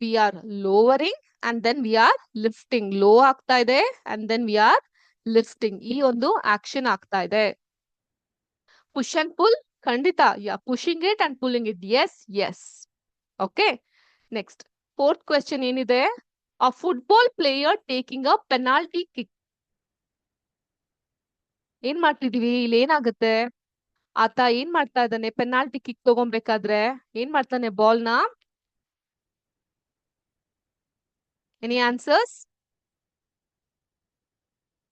We are lowering and then we are lifting. Low ಆಗ್ತಾ ಇದೆ and then we are lifting. ಈ ಒಂದು ಆಕ್ಷನ್ ಆಗ್ತಾ ಇದೆ. ಪುಷ್ ಅಂಡ್ ಪುಲ್, ಖಂಡಿತ. Yeah, pushing it and pulling it. Yes yes. Okay, next. Fourth question ಏನಿದೆ? A football player taking a penalty kick. ಏನ್ ಮಾಡ್ತಿದೀವಿ ಇಲ್ಲಿ? ಏನಾಗುತ್ತೆ? ಆತ ಏನ್ ಮಾಡ್ತಾ ಇದ್ದಾನೆ? ಪೆನಾಲ್ಟಿ ಕಿಕ್ ತಗೊಬೇಕಾದ್ರೆ ಏನ್ ಮಾಡ್ತಾನೆ? ಬಾಲ್ ನ. Any answers?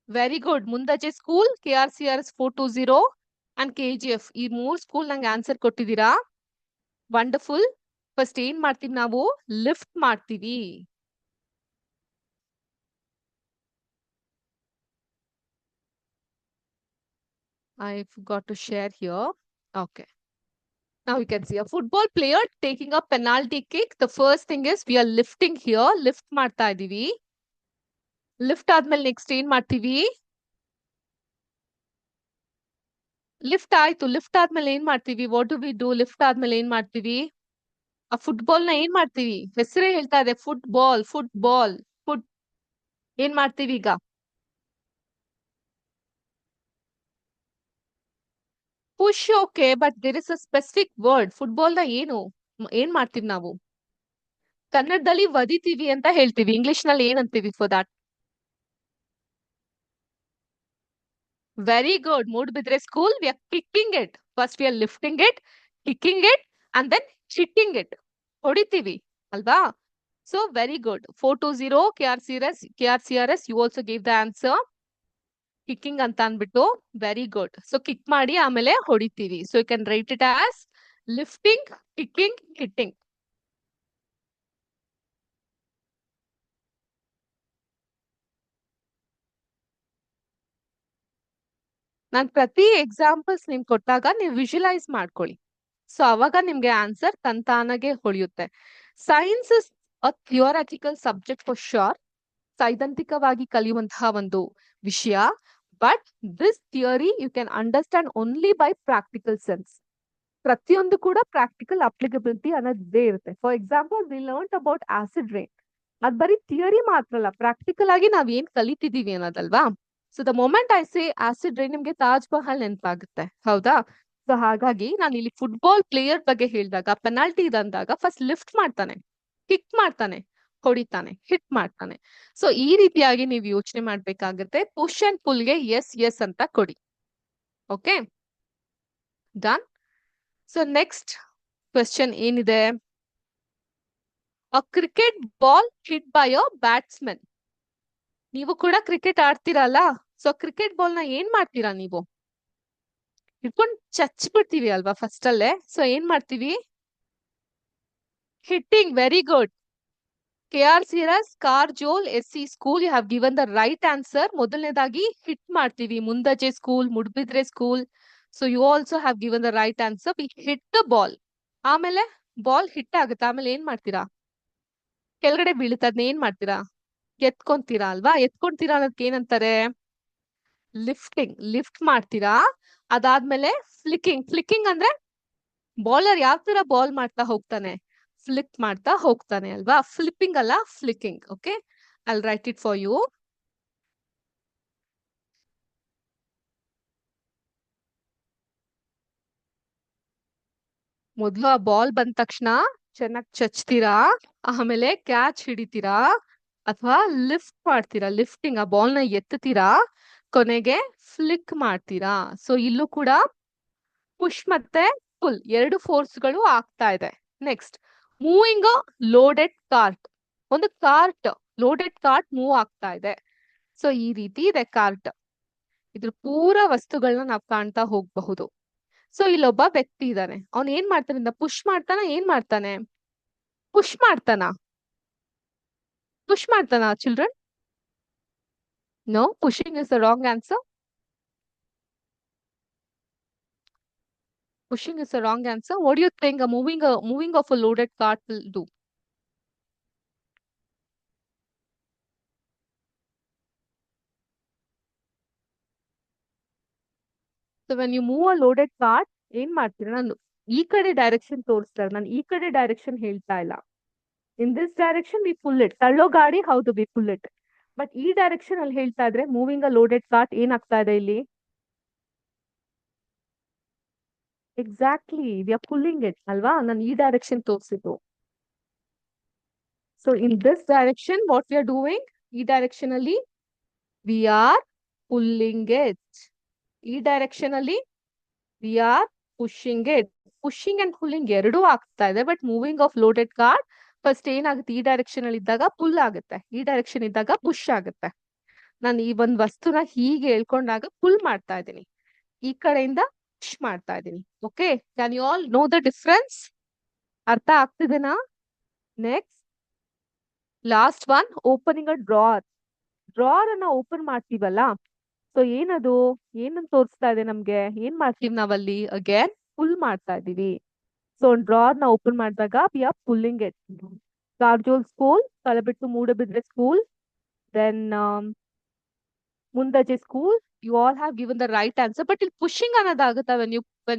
Very good. Mundaje school, KRCRS 420 and KGF, ಈ 3 ಸ್ಕೂಲ್ ನಂಗೆ ಆನ್ಸರ್ ಕೊಟ್ಟಿದ್ದೀರಾ. ವಂಡರ್ಫುಲ್. ಫಸ್ಟ್ ಏನ್ ಮಾಡ್ತೀವಿ ನಾವು? ಲಿಫ್ಟ್ ಮಾಡ್ತೀವಿ. I forgot to share here. Okay. Now you can see a football player taking a penalty kick. The first thing is we are lifting here. Lift ಮಾಡ್ತಾ ಇದೀವಿ. Lift ಆದ್ಮೇಲೆ next ಏನ್ ಮಾಡ್ತೀವಿ? Lift ಆಯ್ತು. ಲಿಫ್ಟ್ ಆದ್ಮೇಲೆ ಏನ್ ಮಾಡ್ತೀವಿ? What do we do? Lift ಆದ್ಮೇಲೆ ಏನ್ ಮಾಡ್ತೀವಿ? ಆ ಫುಟ್ಬಾಲ್ ನ ಏನ್ ಮಾಡ್ತೀವಿ? ಹೆಸರೇ ಹೇಳ್ತಾ ಇದೆ, ಫುಟ್ಬಾಲ್. ಫುಟ್ಬಾಲ್. ಫುಟ್. ಏನ್ ಮಾಡ್ತೀವಿ ಈಗ? Push. Okay, but there is a specific word. Football ನ ಏನು ಏನ್ ಮಾಡ್ತೀವಿ ನಾವು? ಕನ್ನಡದಲ್ಲಿ ವದಿತೀವಿ ಅಂತ ಹೇಳ್ತೀವಿ. ಇಂಗ್ಲಿಷ್ ನಲ್ಲಿ ಏನಂತೀವಿ for that? Very good. Moodbidre school, we are kicking it. First we are lifting it, kicking it, and then hitting it. ಹೊಡಿತೀವಿ ಅಲ್ವಾ? So very good. 420 KRCRS, you also gave the answer. Kicking ಅಂತ ಅಂದ್ಬಿಟ್ಟು. Very good. So kick ಮಾಡಿ ಆಮೇಲೆ ಹೊಡಿತೀವಿ. So you can write it as lifting, kicking, hitting. ನಾನ್ ಪ್ರತಿ examples ನಿಮ್ಗೆ ಕೊಟ್ಟಾಗ ನೀವು ವಿಜುವಲೈಸ್ ಮಾಡ್ಕೊಳ್ಳಿ. ಸೊ ಅವಾಗ ನಿಮ್ಗೆ ಆನ್ಸರ್ ತಂತಾನಾಗೆ ಹೊಳೆಯುತ್ತೆ. Science is a theoretical subject for sure. ಸೈದ್ಧಾಂತಿಕವಾಗಿ ಕಲಿಯುವಂತಹ ಒಂದು ವಿಷಯ. But this theory you can understand only by practical sense. ಪ್ರತಿಯೊಂದು ಕೂಡ ಪ್ರಾಕ್ಟಿಕಲ್ ಅಪ್ಲಿಕಬಿಲಿಟಿ ಅನ್ನೋದೇ ಇರುತ್ತೆ. For example, we learn about acid rain. ಅದ್ ಬರೀ ಥಿಯರಿ ಮಾತ್ರ ಅಲ್ಲ, ಪ್ರಾಕ್ಟಿಕಲ್ ಆಗಿ ನಾವ್ ಏನ್ ಕಲಿತಿದೀವಿ ಅನ್ನೋದಲ್ವಾ? So the moment I say acid rain, ನಿಮ್ಗೆ ತಾಜ್ ಮಹಲ್ ನೆನಪಾಗುತ್ತೆ, ಹೌದಾ? ಸೊ ಹಾಗಾಗಿ ನಾನು ಇಲ್ಲಿ ಫುಟ್ಬಾಲ್ ಪ್ಲೇಯರ್ ಬಗ್ಗೆ ಹೇಳಿದಾಗ, ಪೆನಾಲ್ಟಿ ಇದಂದಾಗ ಫಸ್ಟ್ ಲಿಫ್ಟ್ ಮಾಡ್ತಾನೆ, ಕಿಕ್ ಮಾಡ್ತಾನೆ, ಹೊಡಿತಾನೆ, ಹಿಟ್ ಮಾಡ್ತಾನೆ. ಸೊ ಈ ರೀತಿಯಾಗಿ ನೀವು ಯೋಚನೆ ಮಾಡ್ಬೇಕಾಗುತ್ತೆ. ಪುಷ್ ಅಂಡ್ ಪುಲ್ಗೆ ಎಸ್ ಎಸ್ ಅಂತ ಕೊಡಿ. Okay, done. So next question ಏನಿದೆ? A cricket ball hit by a batsman. ನೀವು ಕೂಡ ಕ್ರಿಕೆಟ್ ಆಡ್ತೀರಲ್ಲ? ಸೊ ಕ್ರಿಕೆಟ್ ಬಾಲ್ ನ ಏನ್ ಮಾಡ್ತೀರಾ ನೀವು? ಹಿಡ್ಕೊಂಡ್ ಚಚ್ ಬಿಡ್ತೀವಿ ಅಲ್ವಾ ಫಸ್ಟ್ ಅಲ್ಲೇ? ಸೊ ಏನ್ ಮಾಡ್ತೀವಿ? Hitting. Very good. KRCRS, Karjol, SC school, you have given the right answer. ಮೊದಲನೇದಾಗಿ ಹಿಟ್ ಮಾಡ್ತೀವಿ, Mundaje school, Moodbidri school. So you also have given the right answer. We hit the ball. ಆಮೇಲೆ ಬಾಲ್ ಹಿಟ್ ಆಗುತ್ತೆ, ಆಮೇಲೆ ಏನ್ ಮಾಡ್ತೀರಾ? ಕೆಳಗಡೆ ಬೀಳುತ್ತೆ, ಅದನ್ನ ಏನ್ ಮಾಡ್ತೀರಾ? ಎತ್ಕೊಂತೀರಾ ಅಲ್ವಾ? ಎತ್ಕೊಂತೀರಾ ಅನ್ನೋದಕ್ಕೆ ಏನಂತಾರೆ? ಲಿಫ್ಟಿಂಗ್. ಲಿಫ್ಟ್ ಮಾಡ್ತೀರಾ. ಅದಾದ್ಮೇಲೆ ಫ್ಲಿಕ್ಕಿಂಗ್. ಫ್ಲಿಕ್ಕಿಂಗ್ ಅಂದ್ರೆ ಬೌಲರ್ ಯಾವ ತರ ಬಾಲ್ ಮಾಡ್ತಾ ಹೋಗ್ತಾನೆ? ಫ್ಲಿಕ್ ಮಾಡ್ತಾ ಹೋಗ್ತಾನೆ ಅಲ್ವಾ? ಫ್ಲಿಪ್ಪಿಂಗ್ ಅಲ್ಲ, flicking. Okay, I will write it for you. ಮೊದ್ಲು ಆ ಬಾಲ್ ಬಂದ ತಕ್ಷಣ ಚೆನ್ನಾಗಿ ಚಚ್ತೀರಾ, ಆಮೇಲೆ ಕ್ಯಾಚ್ ಹಿಡಿತೀರಾ, ಅಥವಾ ಲಿಫ್ಟ್ ಮಾಡ್ತೀರಾ. ಲಿಫ್ಟಿಂಗ್, ಆ ಬಾಲ್ ನ ಎತ್ತುತ್ತೀರಾ, ಕೊನೆಗೆ ಫ್ಲಿಕ್ ಮಾಡ್ತೀರಾ. ಸೊ ಇಲ್ಲೂ ಕೂಡ ಪುಷ್ ಮತ್ತೆ ಪುಲ್ ಎರಡು ಫೋರ್ಸ್ ಗಳು ಆಗ್ತಾ ಇದೆ. Next, moving loaded cart. ಒಂದು ಕಾರ್ಟ್, ಲೋಡೆಡ್ ಕಾರ್ಟ್ ಮೂವ್ ಆಗ್ತಾ ಇದೆ. ಸೊ ಈ ರೀತಿ ಇದೆ ಕಾರ್ಟ್. ಇದ್ರ ಪೂರ ವಸ್ತುಗಳನ್ನ ನಾವ್ ಕಾಣ್ತಾ ಹೋಗ್ಬಹುದು. ಸೊ ಇಲ್ಲೊಬ್ಬ ವ್ಯಕ್ತಿ ಇದ್ದಾನೆ, ಅವ್ನ್ ಏನ್ ಮಾಡ್ತಾನೆ? ಪುಷ್ ಮಾಡ್ತಾನ, ಏನ್ ಮಾಡ್ತಾನೆ? ಪುಷ್ ಮಾಡ್ತಾನ? ಪುಷ್ ಮಾಡ್ತಾನ children? No, pushing is the wrong answer. Pushing is the wrong answer. What do you think a moving of a loaded cart will do? So when you move a loaded cart, ಏನ್ ಮಾಡ್ತೀರಾ? ನಾನು ಈ ಕಡೆ direction ತೋರಿಸ್ತಾರೆ, ನಾನು ಈ ಕಡೆ direction ಹೇಳ್ತಾ ಇಲ್ಲ. In this direction we pull it. ತಳ್ಳೋ ಗಾಡಿ ಹೌದು, ವಿ ಪುಲ್ ಇಟ್. ಬಟ್ ಈ ಡೈರೆಕ್ಷನ್ ಅಲ್ಲಿ ಹೇಳ್ತಾ ಇದ್ರೆ ಮೂವಿಂಗ್ ಅ ಲೋಡೆಡ್ ಕಾರ್ಟ್ ಏನಾಗ್ತಾ ಇದೆ ಇಲ್ಲಿ? Exactly, V are pulling it ಅಲ್ವಾ? ನಾನು ಈ ಡೈರೆಕ್ಷನ್ ತೋರಿಸಿದ್ದು. So in this direction what we are doing? ಈ ಡೈರೆಕ್ಷನ್ ಅಲ್ಲಿ ವಿ ಆರ್ ಪುಲ್ಲಿಂಗ್ ಇಟ್. ಈ ಡೈರೆಕ್ಷನ್ ಅಲ್ಲಿ V are pushing it. Pushing and pulling ಎರಡೂ ಆಗ್ತಾ ಇದೆ. But moving of loaded card first ಏನಾಗುತ್ತೆ? ಈ ಡೈರೆಕ್ಷನ್ ಅಲ್ಲಿ ಇದ್ದಾಗ ಪುಲ್ ಆಗುತ್ತೆ, ಈ ಡೈರೆಕ್ಷನ್ ಇದ್ದಾಗ ಪುಷ್ ಆಗುತ್ತೆ. ನಾನು ಈ ಒಂದ್ ವಸ್ತುನ ಹೀಗೆ ಹೇಳ್ಕೊಂಡಾಗ ಪುಲ್ ಮಾಡ್ತಾ ಇದ್ದೀನಿ, ಈ ಕಡೆಯಿಂದ ಪುಷ್ ಮಾಡ್ತಾ ಇದ್ದೀನಿ. Okay, can you all know the difference? ಅರ್ಥ ಆಗ್ತಿದೆನಾ? Next, last one, opening a drawer. Drawer ಅನ್ನ ಓಪನ್ ಮಾಡ್ತೀವಲ್ಲ, ಸೊ ಏನದು? ಏನನ್ನ ತೋರಿಸ್ತಾ ಇದೆ ನಮ್ಗೆ? ಏನ್ ಮಾಡ್ತೀವಿ ನಾವಲ್ಲಿ? ಅಗೇನ್ ಪುಲ್ ಮಾಡ್ತಾ ಇದೀವಿ. ಸೊ ಒಂದು ಡ್ರಾರ್ ನ ಓಪನ್ ಮಾಡಿದಾಗ we are pulling it. Karjol school, ಕಲಬಿಟ್ಟು Moodbidri school, then Mundaje school. You all have given the right answer. But ಇಲ್ಲಿ ಪುಷಿಂಗ್ ಅನ್ನೋದಾಗುತ್ತಾ? When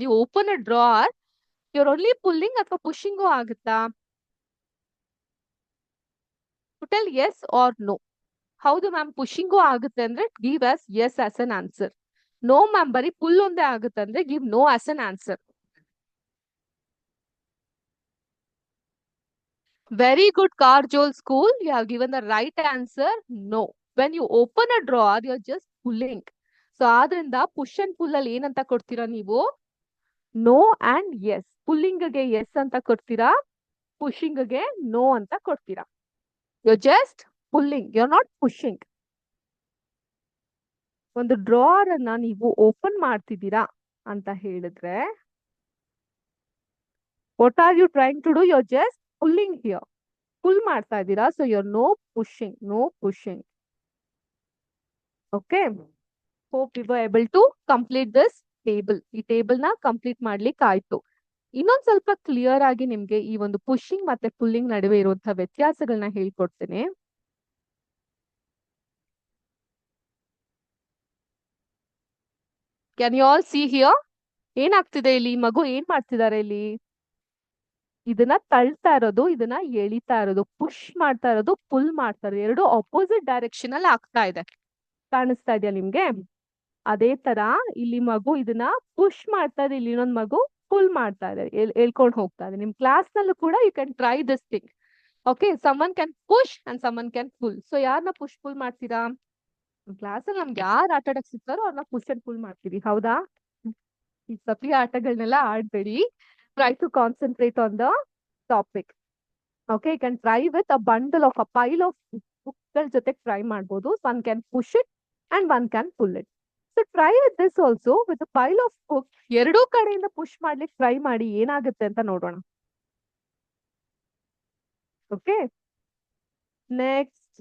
you open a drawer, your only pulling ಅಥವಾ ಪುಷಿಂಗು ಆಗುತ್ತಾ? Tell yes or no. ಹೌದು ma'am, pushing ಆಗುತ್ತೆ ಅಂದ್ರೆ give us yes as an answer. No ma'am, ಬರೀ pull ಒಂದೇ ಆಗುತ್ತೆ ಅಂದ್ರೆ give no as an answer. Very good, Karjol School. You have given the right answer. No. When you open a drawer, you're just pulling. So, ಆದ್ರಿಂದ push and pull ಅಲ್ಲಿ ಏನಂತ ಕೊಡ್ತೀರಾ ನೀವು? No and yes. Pulling ಗೆ yes ಅಂತ ಕೊಡ್ತೀರಾ, pushing ಗೆ no ಅಂತ ಕೊಡ್ತೀರಾ. You just pulling, you are not pushing. ಒಂದು ಡ್ರಾರ್ ಅನ್ನ ನೀವು ಓಪನ್ ಮಾಡ್ತಿದ್ದೀರಾ ಅಂತ ಹೇಳಿದ್ರೆ, what are you trying to do? You are just pulling here. Pull ಮಾಡ್ತಾ ಇದ್ದೀರಾ. So you are no pushing, no pushing. Okay, hope you were able to complete this table. ಈ table ನ complete ಮಾಡ್ಲಿಕ್ಕೆ ಆಯ್ತು. ಇನ್ನೊಂದ್ ಸ್ವಲ್ಪ ಕ್ಲಿಯರ್ ಆಗಿ ನಿಮ್ಗೆ ಈ ಒಂದು ಪುಷಿಂಗ್ ಮತ್ತೆ ಪುಲ್ಲಿಂಗ್ ನಡುವೆ ಇರುವಂತಹ ವ್ಯತ್ಯಾಸಗಳನ್ನ ಹೇಳ್ಕೊಡ್ತೇನೆ. Can you all see here? ಏನಾಗ್ತಿದೆ ಇಲ್ಲಿ? ಮಗು ಏನ್ ಮಾಡ್ತಿದ್ದಾರೆ ಇಲ್ಲಿ? ಇದನ್ನ ತಳ್ತಾ ಇರೋದು, ಇದನ್ನ ಎಳಿತಾ ಇರೋದು. ಪುಷ್ ಮಾಡ್ತಾ ಇರೋದು, ಪುಲ್ ಮಾಡ್ತಾ ಇರೋದು. ಎರಡು ಅಪೋಸಿಟ್ ಡೈರೆಕ್ಷನ್ ಅಲ್ಲಿ ಆಗ್ತಾ ಇದೆ. ಕಾಣಿಸ್ತಾ ಇದೆಯಾ ನಿಮ್ಗೆ? ಅದೇ ತರ ಇಲ್ಲಿ ಮಗು ಇದನ್ನ ಪುಷ್ ಮಾಡ್ತಾ ಇದೆ, ಇಲ್ಲಿ ಇನ್ನೊಂದ್ ಮಗು ಪುಲ್ ಮಾಡ್ತಾ ಇದೆ, ಹೇಳ್ಕೊಂಡು ಹೋಗ್ತಾ ಇದೆ. ನಿಮ್ ಕ್ಲಾಸ್ ನಲ್ಲೂ ಕೂಡ you can try this thing. Okay, someone can push and someone can pull. So ಯಾರನ್ನ ಪುಷ್ ಪುಲ್ ಮಾಡ್ತೀರಾ? ಕ್ಲಾಸ್ ಅಲ್ಲಿ ನಮ್ಗೆ ಯಾರು ಆಟ ಆಡಕ್ ಸಿಗ್ತಾರೋ ಅವ್ರನ್ನ ಪುಷ್ ಅಂಡ್ ಪುಲ್ ಮಾಡ್ತೀವಿ, ಹೌದಾ? ಈ ಸಪ್ಲಿ ಆಟಗಳನ್ನೆಲ್ಲ ಆಡ್ಬೇಡಿ. Try to concentrate on the topic. Okay, you can try with a bundle of a pile of book ಗಳ ಜೊತೆ ಟ್ರೈ ಮಾಡ್ಬೋದು. One can push it and one can pull it. So try with this also with pile of book. ಎರಡೂ ಕಡೆಯಿಂದ push ಮಾಡ್ಲಿಕ್ಕೆ try ಮಾಡಿ, ಏನಾಗುತ್ತೆ ಅಂತ ನೋಡೋಣ. ಓಕೆ, ನೆಕ್ಸ್ಟ್,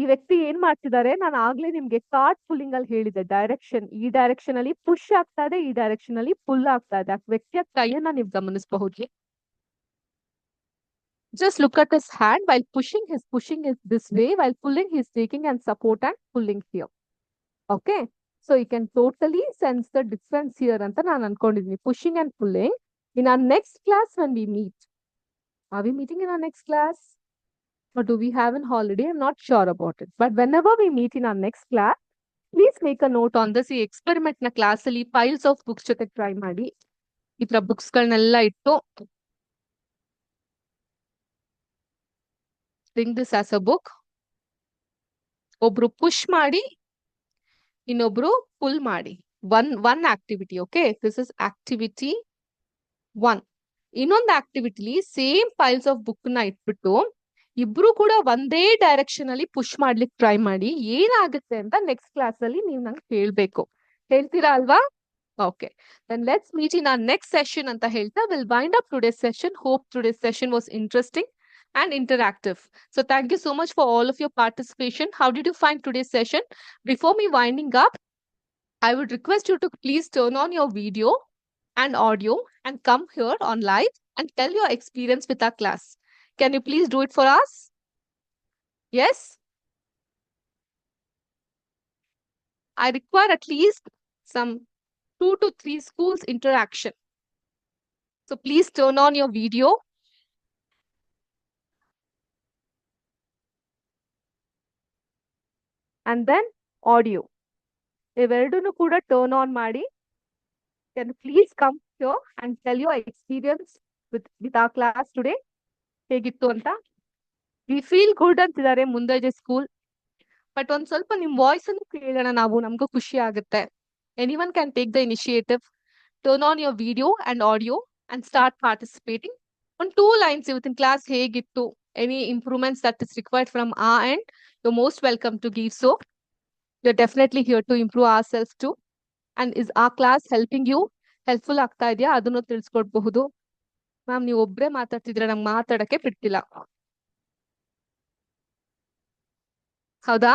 ಈ ವ್ಯಕ್ತಿ ಏನ್ ಮಾಡ್ತಿದ್ದಾರೆ, ನಾನು ಆಗ್ಲೇ ನಿಮ್ಗೆ ಕಾರ್ಡ್ ಪುಲ್ಲಿಂಗ್ ಅಲ್ಲಿ ಹೇಳಿದೆ, ಡೈರೆಕ್ಷನ್, ಈ ಡೈರೆಕ್ಷನ್ ಅಲ್ಲಿ ಪುಷ್ ಆಗ್ತಾ ಇದೆ, ಈ ಡೈರೆಕ್ಷನ್ ಅಲ್ಲಿ ಪುಲ್ ಆಗ್ತಾ ಇದೆ. ಆ ವ್ಯಕ್ತಿಯ ಕೈಯನ್ನ ನೀವು ಗಮನಿಸಬಹುದು. Just look at his hand. While pushing is this way. While pulling, he's taking and support and pulling here. Okay. So you can totally sense the difference here. Anta naan ankodidini. Pushing and pulling. In our next class when we meet. Are we meeting in our next class? Or do we have an holiday? I'm not sure about it. But whenever we meet in our next class, please make a note on this. ಈ experiment ನ class ಅಲ್ಲಿ piles of books ಜೊತೆ try ಮಾಡಿ. ಈ ತರ books ಗಳನ್ನೆಲ್ಲ ಇಟ್ಟು think this as a book. ಒಬ್ರು push ಮಾಡಿ, ಇನ್ನೊಬ್ರು ಪುಲ್ ಮಾಡಿ. One activity. Okay, this is activity 1. ಇನ್ನೊಂದು ಆಕ್ಟಿವಿಟಿಲಿ ಸೇಮ್ ಫೈಲ್ಸ್ ಆಫ್ ಬುಕ್ ನ ಇಟ್ಬಿಟ್ಟು ಇಬ್ರು ಕೂಡ ಒಂದೇ ಡೈರೆಕ್ಷನ್ ಅಲ್ಲಿ ಪುಷ್ ಮಾಡ್ಲಿಕ್ಕೆ ಟ್ರೈ ಮಾಡಿ. ಏನಾಗುತ್ತೆ ಅಂತ ನೆಕ್ಸ್ಟ್ ಕ್ಲಾಸ್ ಅಲ್ಲಿ ನೀವು ನಂಗೆ ಹೇಳ್ಬೇಕು. ಹೇಳ್ತೀರಾ ಅಲ್ವಾ? Okay, then let's meet in our next session ಅಂತ ಹೇಳ್ತಾ we'll wind up today's session. Hope today's session was interesting and interactive. So thank you so much for all of your participation. How did you find today's session? Before me winding up, I would request you to please turn on your video and audio and come here on live and tell your experience with our class. Can you please do it for us? Yes? I require at least some 2 to 3 schools interaction. So please turn on your video. And then audio. ಇವೆರಡನ್ನು ಕೂಡ turn on ಮಾಡಿ. Can you please come here and tell your experience with our class today? ಹೇಗಿತ್ತು ಅಂತ. We feel good ಅಂತಿದ್ದಾರೆ ಮುಂದಾಜೆ school. But ಒಂದ್ ಸ್ವಲ್ಪ ನಿಮ್ voice ಅನ್ನು ಕೇಳೋಣ ನಾವು, ನಮಗೂ ಖುಷಿ ಆಗುತ್ತೆ. Anyone can take the initiative. Turn on your video and audio and start participating. On 2 lines ಇವತ್ತಿನ ಕ್ಲಾಸ್ ಹೇಗಿತ್ತು, any improvements that is required from our end, you're most welcome to give so. You're definitely here to improve ourselves too. And is our class helping you? Helpful ಆಗ್ತಾ ಇದೆಯಾ ಅದನ್ನು ತಿಳಿಸ್ಕೊಡ್ಬಹುದು. Ma'am ನೀವು ಒಬ್ರೇ ಮಾತಾಡ್ತಿದ್ರೆ ನಂಗೆ ಮಾತಾಡಕ್ಕೆ ಬಿಡ್ತಿಲ್ಲ. ಹೌದಾ?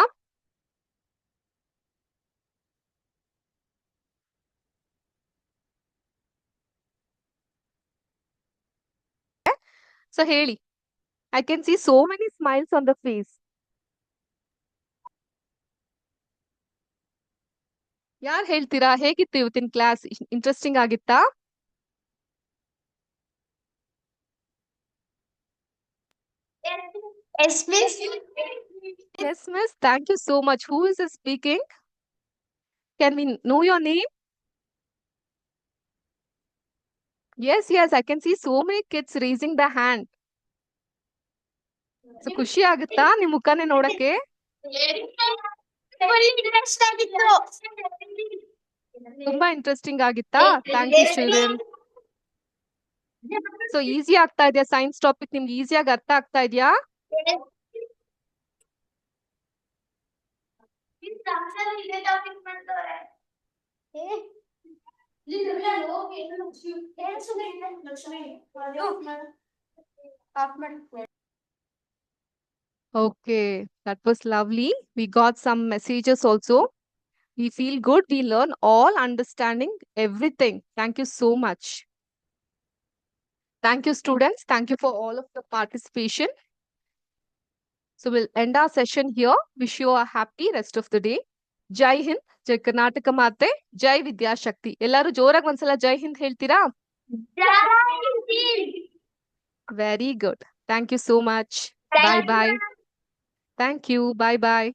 ಸೊ ಹೇಳಿ. I can see so many smiles on the face. ಯಾರು ಹೇಳ್ತೀರಾ ಹೇಗಿತ್ತು ಇವತ್ತಿನ ಕ್ಲಾಸ್? ಇಂಟ್ರೆಸ್ಟಿಂಗ್ ಆಗಿತ್ತಾ? Yes, miss. Yes, miss. Thank you so much. Who is speaking? Can we know your name? Yes, I can see so many kids raising the hand. So ಖುಷಿ ಆಗುತ್ತಾ ನಿಮ್ ಮುಖನೇ ನೋಡಕ್ಕೆ? ತುಂಬಾ ಇಂಟ್ರೆಸ್ಟಿಂಗ್ ಆಗಿತ್ತಾ? Thank you children. So easy ಆಗ್ತಾ ಇದೆಯಾ science topic? ನಿಮ್ಗೆ ಈಸಿಯಾಗಿ ಅರ್ಥ ಆಗ್ತಾ ಇದೆಯಾ? Okay, that was lovely. We got some messages also. We feel good. We learn all, understanding everything. Thank you so much. Thank you, students. Thank you for all of the participation. So we'll end our session here. Wish you a happy rest of the day. Jai Hind, Jai Karnataka Mate, Jai Vidya Shakti. Ellaru ಜೋರಾಗಿ ಒಂದ್ಸಲ ಜೈ ಹಿಂದ್ ಹೇಳ್ತೀರಾ? Very good. Thank you so much. Bye bye. Thank you. Bye bye.